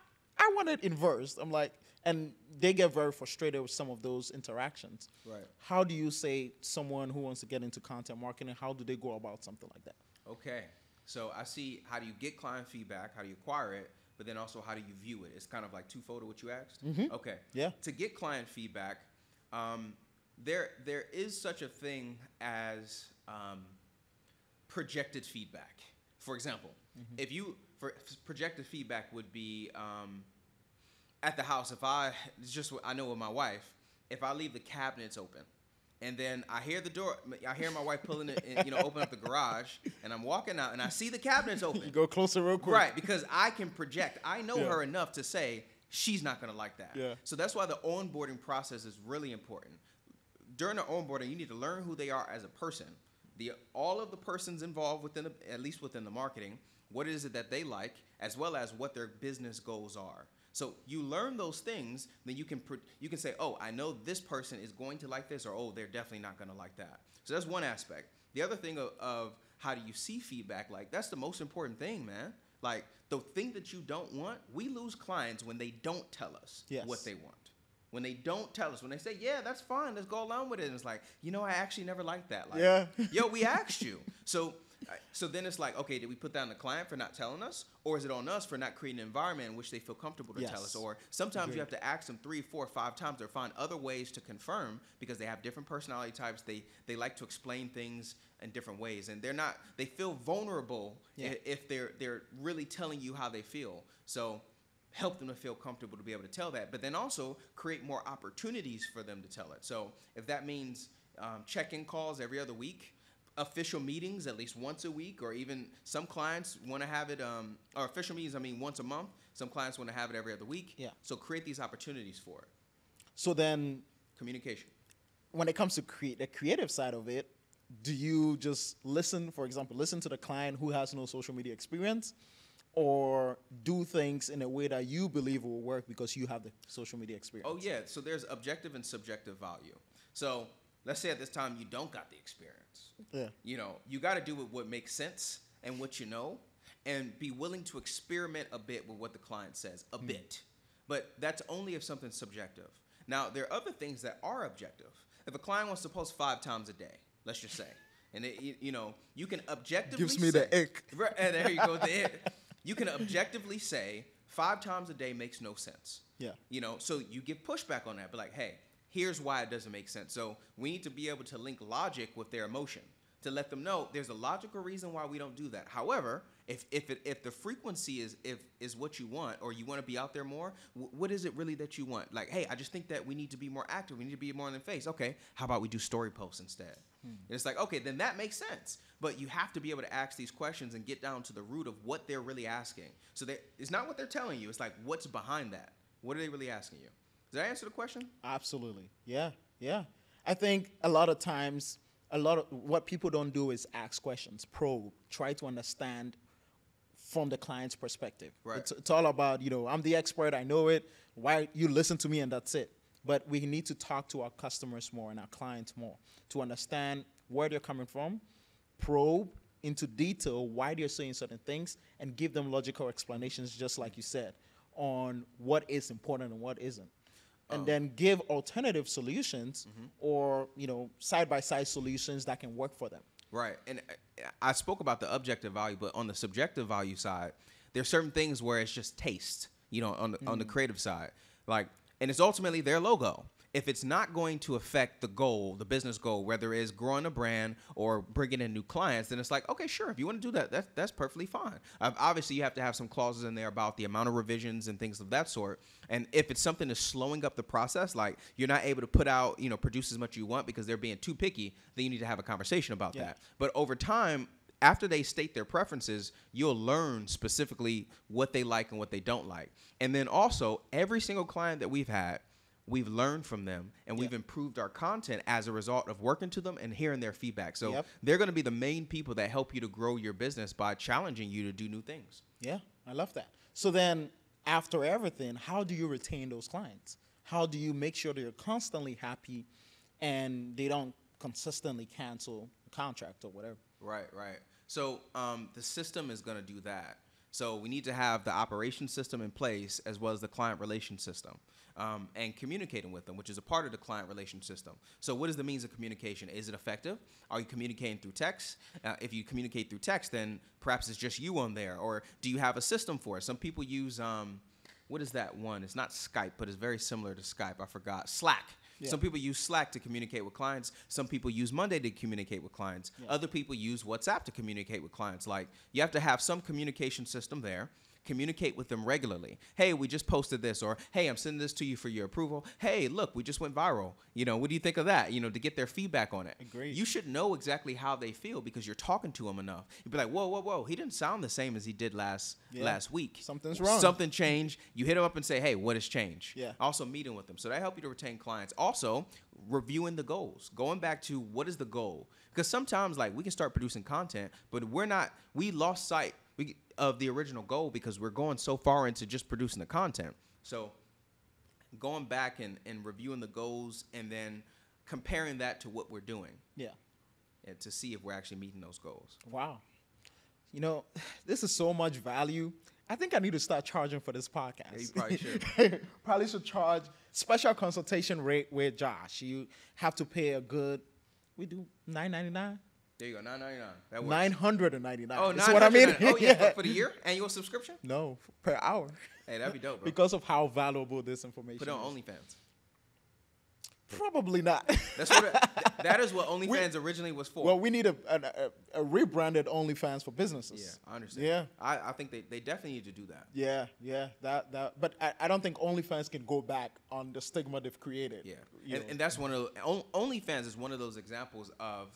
want it inverse. I'm like, and they get very frustrated with some of those interactions. Right. How do you say someone who wants to get into content marketing, how do they go about something like that? Okay. So I see, how do you get client feedback? How do you acquire it? but then also how do you view it? It's kind of like twofold of what you asked. Okay. Yeah. To get client feedback, there is such a thing as projected feedback. For example, if you projected feedback would be at the house. If I know with my wife, if I leave the cabinets open, and then I hear the door, I hear my wife pulling it, open up the garage, and I'm walking out, and I see the cabinets open. You go closer real quick. Right, because I can project. I know her enough to say she's not going to like that. Yeah. So that's why the onboarding process is really important. During the onboarding, you need to learn who they are as a person. All of the persons involved at least within the marketing, what is it that they like, as well as what their business goals are. So you learn those things, then you can say, oh, I know this person is going to like this, or oh, they're definitely not going to like that. So that's one aspect. The other thing of how do you see feedback, like that's the most important thing, man. Like the thing that you don't want, we lose clients when they don't tell us what they want. When they don't tell us, when they say, yeah, that's fine, let's go along with it. And it's like, I actually never liked that. Like, yo, we asked you. So then it's like, okay, did we put that on the client for not telling us? Or is it on us for not creating an environment in which they feel comfortable to tell us? Or sometimes you have to ask them 3, 4, 5 times or find other ways to confirm because they have different personality types. They like to explain things in different ways. And they feel vulnerable if they're really telling you how they feel. So help them to feel comfortable to be able to tell that, but then also create more opportunities for them to tell it. So if that means check-in calls every other week, official meetings at least once a week, or even some clients want to have it, or official meetings, once a month. Some clients want to have it every other week. Yeah. So create these opportunities for it. So then communication. When it comes to the creative side of it, do you just listen to the client who has no social media experience, or do things in a way that you believe will work because you have the social media experience? Oh, yeah. So there's objective and subjective value. So let's say at this time you don't got the experience. Yeah. You got to do what makes sense and what you know, and be willing to experiment a bit with what the client says, a bit. But that's only if something's subjective. Now, there are other things that are objective. If a client wants to post 5 times a day, let's just say, and you can objectively gives me the ick. Right, there you go, the ick. You can objectively say 5 times a day makes no sense. Yeah. So you give pushback on that, but like, hey, here's why it doesn't make sense. So we need to be able to link logic with their emotion to let them know there's a logical reason why we don't do that. However, if the frequency is what you want, or you want to be out there more, what is it really that you want? Like, hey, I just think that we need to be more active. We need to be more in the face. Okay, how about we do story posts instead? And it's like, okay, then that makes sense. But you have to be able to ask these questions and get down to the root of what they're really asking. So it's not what they're telling you. It's like, what's behind that? What are they really asking you? Did I answer the question? Absolutely. Yeah. I think a lot of times, what people don't do is ask questions, probe, try to understand from the client's perspective. Right. It's all about, I'm the expert, I know it. Why you listen to me and that's it. But we need to talk to our customers more and our clients more to understand where they're coming from, probe into detail why they're saying certain things, and give them logical explanations, just like you said, on what is important and what isn't. And then give alternative solutions or, side-by-side solutions that can work for them. Right. And I spoke about the objective value, but on the subjective value side, there's certain things where it's just taste, on the creative side. Like, and it's ultimately their logo. If it's not going to affect the goal, the business goal, whether it is growing a brand or bringing in new clients, then it's like, okay, sure, if you want to do that, that's perfectly fine. Obviously, you have to have some clauses in there about the amount of revisions and things of that sort. And if it's something that's slowing up the process, like you're not able to put out, produce as much as you want because they're being too picky, then you need to have a conversation about that. But over time, after they state their preferences, you'll learn specifically what they like and what they don't like. And then also, every single client that we've had, we've learned from them, and we've improved our content as a result of working to them and hearing their feedback. So they're going to be the main people that help you to grow your business by challenging you to do new things. Yeah, I love that. So then after everything, how do you retain those clients? How do you make sure they're constantly happy and they don't consistently cancel a contract or whatever? Right. So the system is going to do that. So we need to have the operation system in place as well as the client relation system, and communicating with them, which is a part of the client relation system. So what is the means of communication? Is it effective? Are you communicating through text? If you communicate through text, then perhaps it's just you on there. Or do you have a system for it? Some people use, what is that one? It's not Skype, but it's very similar to Skype. I forgot. Slack. Yeah. Some people use Slack to communicate with clients. Some people use Monday to communicate with clients. Yeah. Other people use WhatsApp to communicate with clients. Like, you have to have some communication system there. Communicate with them regularly. Hey, we just posted this, or hey, I'm sending this to you for your approval. Hey, look, we just went viral. What do you think of that? To get their feedback on it. Agreed. You should know exactly how they feel because you're talking to them enough. You'd be like, whoa, he didn't sound the same as he did last week. Something's wrong. Something changed. You hit them up and say, hey, what has changed? Yeah. Also meeting with them. So that helps you to retain clients. Also, reviewing the goals. Going back to what is the goal? Because sometimes, like, we can start producing content, but we lost sight of the original goal because we're going so far into just producing the content. So going back and reviewing the goals and then comparing that to what we're doing. Yeah. And to see if we're actually meeting those goals. Wow. This is so much value. I think I need to start charging for this podcast. Yeah, you probably should. Probably should charge special consultation rate with Josh. You have to pay we do $9.99. There you go, $9.99. That works. $999. Oh, that's what I mean. Oh, yeah, for the year? Annual subscription? No, per hour. Hey, that'd be dope, bro. Because of how valuable this information Put is. it on OnlyFans. Probably not. That is what OnlyFans originally was for. Well, we need a rebranded OnlyFans for businesses. Yeah, I understand. Yeah. I think they definitely need to do that. Yeah. But I don't think OnlyFans can go back on the stigma they've created. Yeah. And that's OnlyFans is one of those examples of,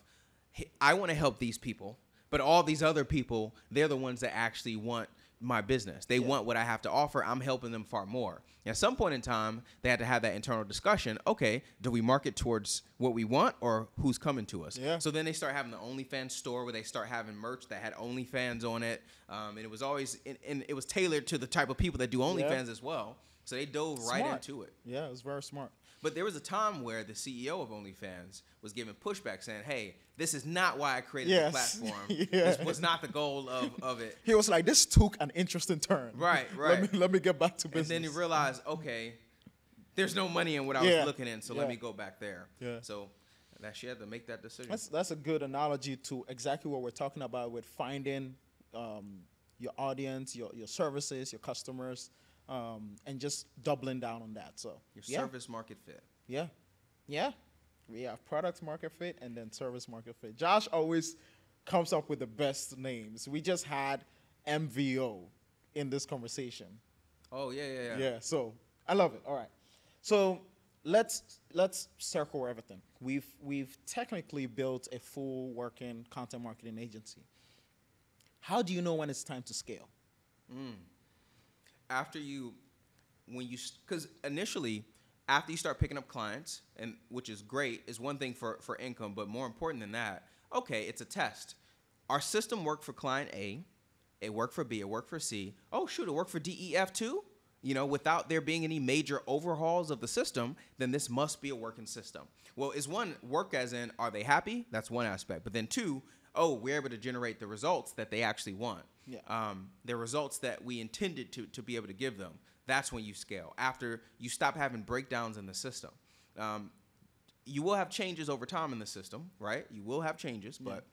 I want to help these people, but all these other people, they're the ones that actually want my business. They want what I have to offer. I'm helping them far more. At some point in time, they had to have that internal discussion. Okay, do we market towards what we want or who's coming to us? Yeah. So then they start having the OnlyFans store where they start having merch that had OnlyFans on it. And it was always, and it was tailored to the type of people that do OnlyFans as well. So they dove right into it. Yeah, it was very smart. But there was a time where the CEO of OnlyFans was giving pushback saying, hey, this is not why I created the platform. This was not the goal of it. He was like, this took an interesting turn. Right. Let me get back to business. And then he realized, okay, there's no money in what I was looking in, so let me go back there. Yeah. So she had to make that decision. That's a good analogy to exactly what we're talking about with finding your audience, your services, your customers, and just doubling down on that. So your service market fit. Yeah. We have product market fit and then service market fit. Josh always comes up with the best names. We just had MVO in this conversation. Oh, yeah. Yeah, so I love it. All right. So let's circle everything. We've technically built a full working content marketing agency. How do you know when it's time to scale? Because initially, after you start picking up clients, and which is great, is one thing for income, but more important than that, okay, it's a test. Our system worked for client A, it worked for B, it worked for C. Oh, shoot, it worked for D, E, F too? Without there being any major overhauls of the system, then this must be a working system. Well, is one, work as in, are they happy? That's one aspect. But then two, we're able to generate the results that they actually want. Yeah. The results that we intended to be able to give them. That's when you scale. After you stop having breakdowns in the system. You will have changes over time in the system, right? You will have changes, but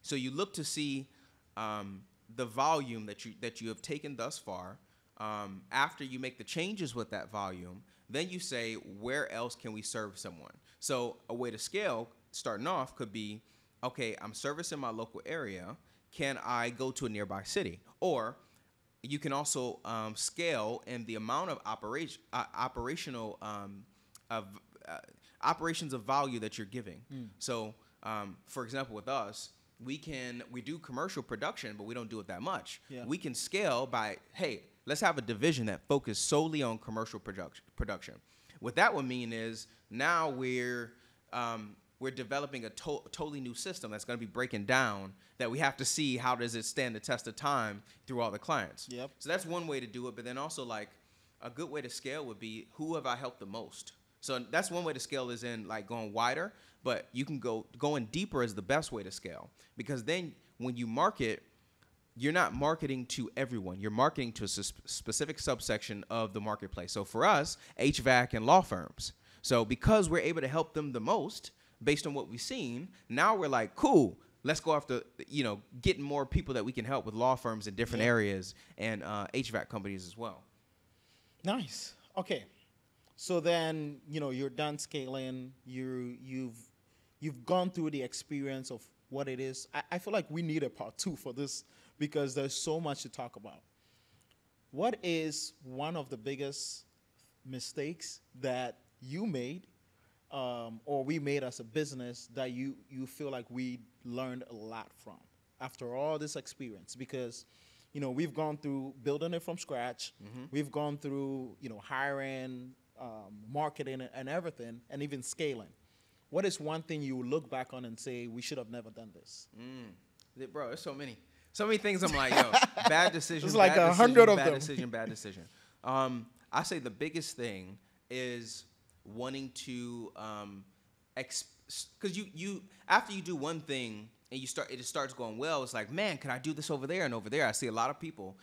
so you look to see the volume that you have taken thus far. After you make the changes with that volume, then you say, where else can we serve someone? So a way to scale, starting off, could be, okay, I'm servicing my local area. Can I go to a nearby city? Or you can also scale in the amount of operations of value that you're giving. So, for example, with us, we do commercial production, but we don't do it that much. Yeah. We can scale by, hey, let's have a division that focuses solely on commercial production. What that would mean is now we're developing a totally new system that's going to be breaking down that we have to see how does it stand the test of time through all the clients. Yep. So that's one way to do it. But then also, like, a good way to scale would be, who have I helped the most? So that's one way to scale, is in like going wider, but you can going deeper is the best way to scale, because then when you market, you're not marketing to everyone. You're marketing to a specific subsection of the marketplace. So for us, HVAC and law firms. So because we're able to help them the most based on what we've seen, now we're like, cool, let's go after, getting more people that we can help with law firms in different areas and HVAC companies as well. Nice. Okay. So then, you're done scaling. You've gone through the experience of what it is. I feel like we need a part 2 for this because there's so much to talk about. What is one of the biggest mistakes that you made or we made as a business that you feel like we learned a lot from after all this experience? Because, we've gone through building it from scratch. Mm-hmm. We've gone through, hiring, marketing and everything, and even scaling. What is one thing you look back on and say, we should have never done this? Bro, there's so many things I'm like, yo, bad decision. It's like 100 of them. Bad decision. I say the biggest thing is wanting to, because you after you do one thing and it starts going well, it's like, man, can I do this over there and over there? I see a lot of people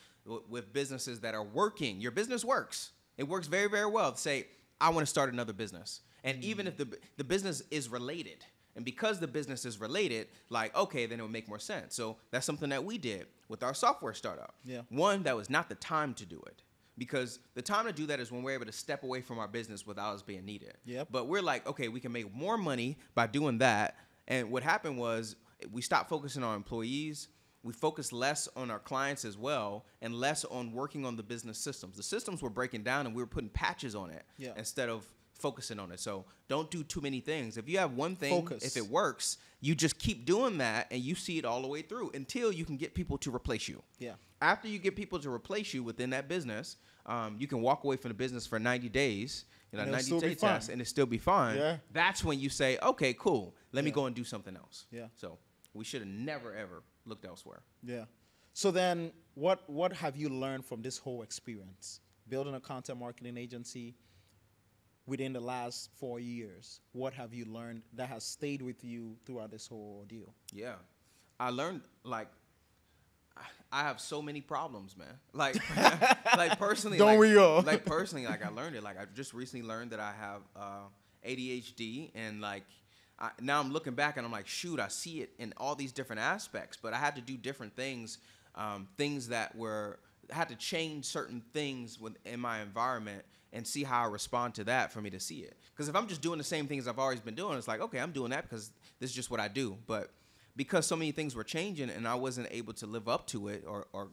with businesses that are working. Your business works. It works very, very well. Say, I want to start another business. And even if the business is related, and because the business is related, like, okay, then it would make more sense. So that's something that we did with our software startup. Yeah. One, that was not the time to do it. Because the time to do that is when we're able to step away from our business without us being needed. Yep. But we're like, okay, we can make more money by doing that. And what happened was we stopped focusing on employees. We focused less on our clients as well and less on working on the business systems. The systems were breaking down and we were putting patches on it instead of focusing on it. So don't do too many things. If you have one thing, if it works, you just keep doing that and you see it all the way through until you can get people to replace you. Yeah. After you get people to replace you within that business, you can walk away from the business for 90 days, 90-day test, and it still be fine. Yeah. That's when you say, okay, cool, let me go and do something else. Yeah. So we should have never, ever looked elsewhere. Yeah. So then what have you learned from this whole experience? Building a content marketing agency within the last 4 years. What have you learned that has stayed with you throughout this whole ordeal? Yeah. I learned, I have so many problems, man. Like personally. Don't we all? Like personally, I learned it. Like I just recently learned that I have ADHD and now I'm looking back and I'm like, shoot, I see it in all these different aspects, but I had to do different things, things that had to change certain things in my environment and see how I respond to that for me to see it. Because if I'm just doing the same things I've always been doing, it's like, okay, I'm doing that because this is just what I do. But because so many things were changing and I wasn't able to live up to it or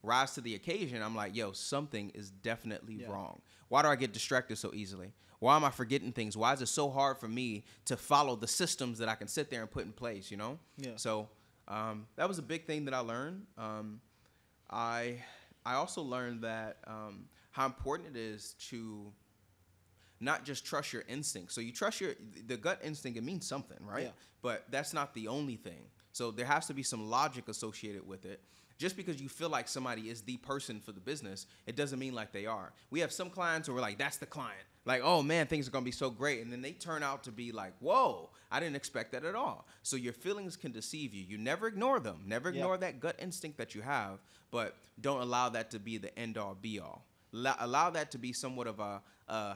rise to the occasion, I'm like, yo, something is definitely wrong. Why do I get distracted so easily? Why am I forgetting things? Why is it so hard for me to follow the systems that I can sit there and put in place, Yeah. So that was a big thing that I learned. I also learned that how important it is to not just trust your instinct. So you trust the gut instinct, it means something, right? Yeah. But that's not the only thing. So there has to be some logic associated with it. Just because you feel like somebody is the person for the business, it doesn't mean like they are. We have some clients who are like, that's the client. Like, oh man, things are gonna be so great. And then they turn out to be like, whoa, I didn't expect that at all. So your feelings can deceive you. You never ignore them. Never ignore that gut instinct that you have, but don't allow that to be the end all be all. Allow that to be somewhat of a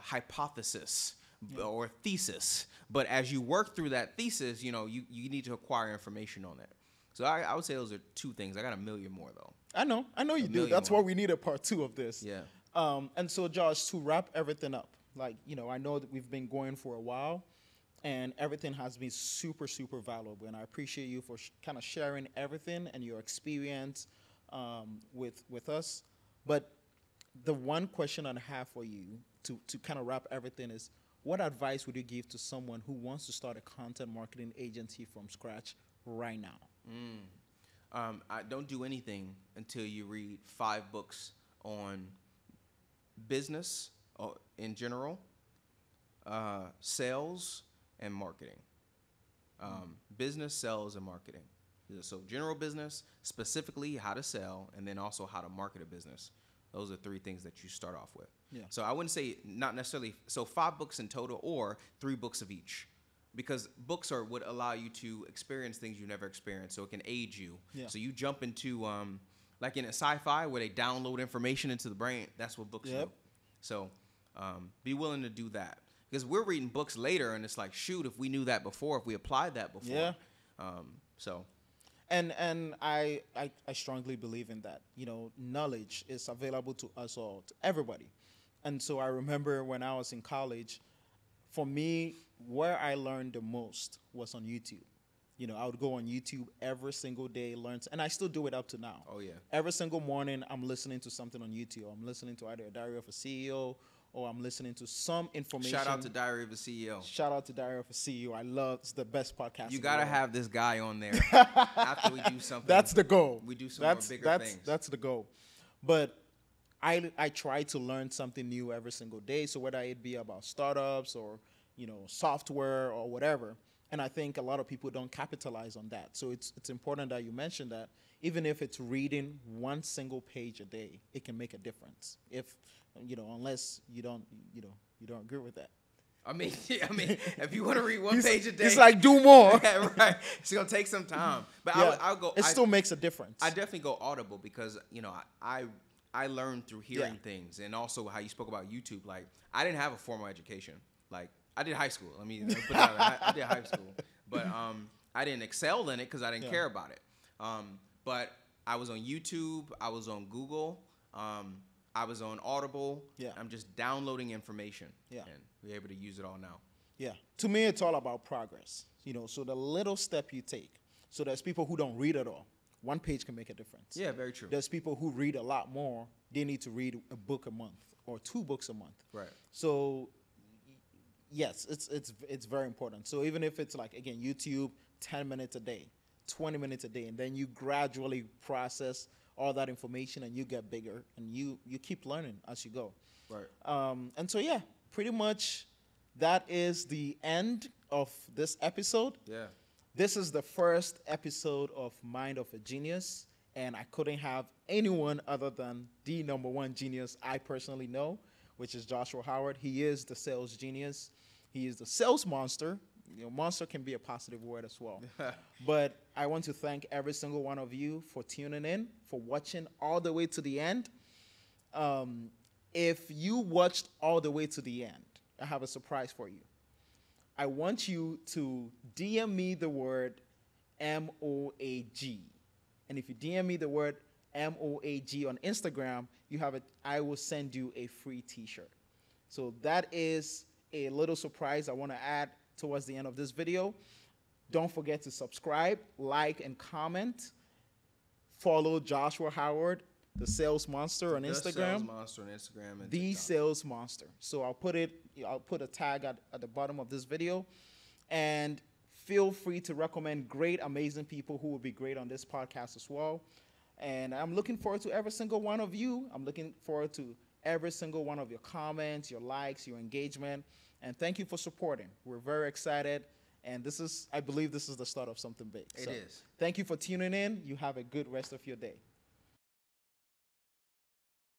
hypothesis or thesis. But as you work through that thesis, you need to acquire information on it. So I would say those are two things. I got a million more, though. I know you do. That's why we need a part 2 of this. Yeah. And so, Josh, to wrap everything up, I know that we've been going for a while, and everything has been super, super valuable. And I appreciate you for kind of sharing everything and your experience with us. But the one question I have for you to kind of wrap everything is, what advice would you give to someone who wants to start a content marketing agency from scratch right now? I don't do anything until you read 5 books on business in general, sales, and marketing. Business, sales, and marketing. So general business, specifically how to sell, and then also how to market a business. Those are 3 things that you start off with. Yeah. So I wouldn't say not necessarily, so 5 books in total or 3 books of each. because books would allow you to experience things you never experienced, so it can aid you. Yeah. So you jump into like in a sci-fi where they download information into the brain. That's what books do. So be willing to do that, because we're reading books later, and it's like, shoot, if we knew that before, if we applied that before. Yeah. So. And I strongly believe in that. You know, knowledge is available to us all, to everybody. And so I remember when I was in college, for me, where I learned the most was on YouTube. You know, I would go on YouTube every single day, and I still do it up to now. Oh, yeah. Every single morning, I'm listening to something on YouTube. I'm listening to either a Diary of a CEO, or I'm listening to some information. Shout out to Diary of a CEO. Shout out to Diary of a CEO. It's the best podcast. You got to have this guy on there after we do something. That's the goal. We do some more bigger things. That's the goal. But I try to learn something new every single day. So whether it be about startups or, you know, software or whatever. And I think a lot of people don't capitalize on that. So it's important that you mention that even if it's reading one single page a day, it can make a difference. If, you know, unless you don't agree with that. I mean, if you want to read one page a day, it's like, do more. Yeah, right. It's gonna take some time, but yeah, I'll go. It still makes a difference. I definitely go Audible, because you know I learned through hearing things, and also how you spoke about YouTube. Like, I didn't have a formal education. Like, I did high school. I mean, I did high school, but I didn't excel in it because I didn't care about it. But I was on YouTube. I was on Google. I was on Audible. Yeah. I'm just downloading information. Yeah. And we're able to use it all now. Yeah. To me, it's all about progress. You know, so the little step you take. So there's people who don't read at all. One page can make a difference. Yeah, very true. There's people who read a lot more. They need to read a book a month or 2 books a month. Right. So yes, it's very important. So even if it's like, again, YouTube, 10 minutes a day, 20 minutes a day, and then you gradually process all that information and you get bigger and you keep learning as you go. Right. And so, yeah, pretty much that is the end of this episode. Yeah. This is the first episode of Mind of a Genius, and I couldn't have anyone other than the #1 genius I personally know, which is Joshua Howard. He is the sales genius. He is the sales monster. You know, monster can be a positive word as well. But I want to thank every single one of you for tuning in, for watching all the way to the end. If you watched all the way to the end, I have a surprise for you. I want you to DM me the word MOAG. And if you DM me the word MOAG on Instagram, I will send you a free t-shirt. So that is a little surprise I want to add towards the end of this video. Don't forget to subscribe, like, and comment. Follow Joshua Howard, the Sales Monster on Instagram. The Sales Monster on Instagram and The TikTok. Sales Monster. So I'll put a tag at the bottom of this video, and feel free to recommend great, amazing people who will be great on this podcast as well. And I'm looking forward to every single one of you. I'm looking forward to every single one of your comments, your likes, your engagement. And thank you for supporting. We're very excited. And I believe this is the start of something big. It is. Thank you for tuning in. You have a good rest of your day.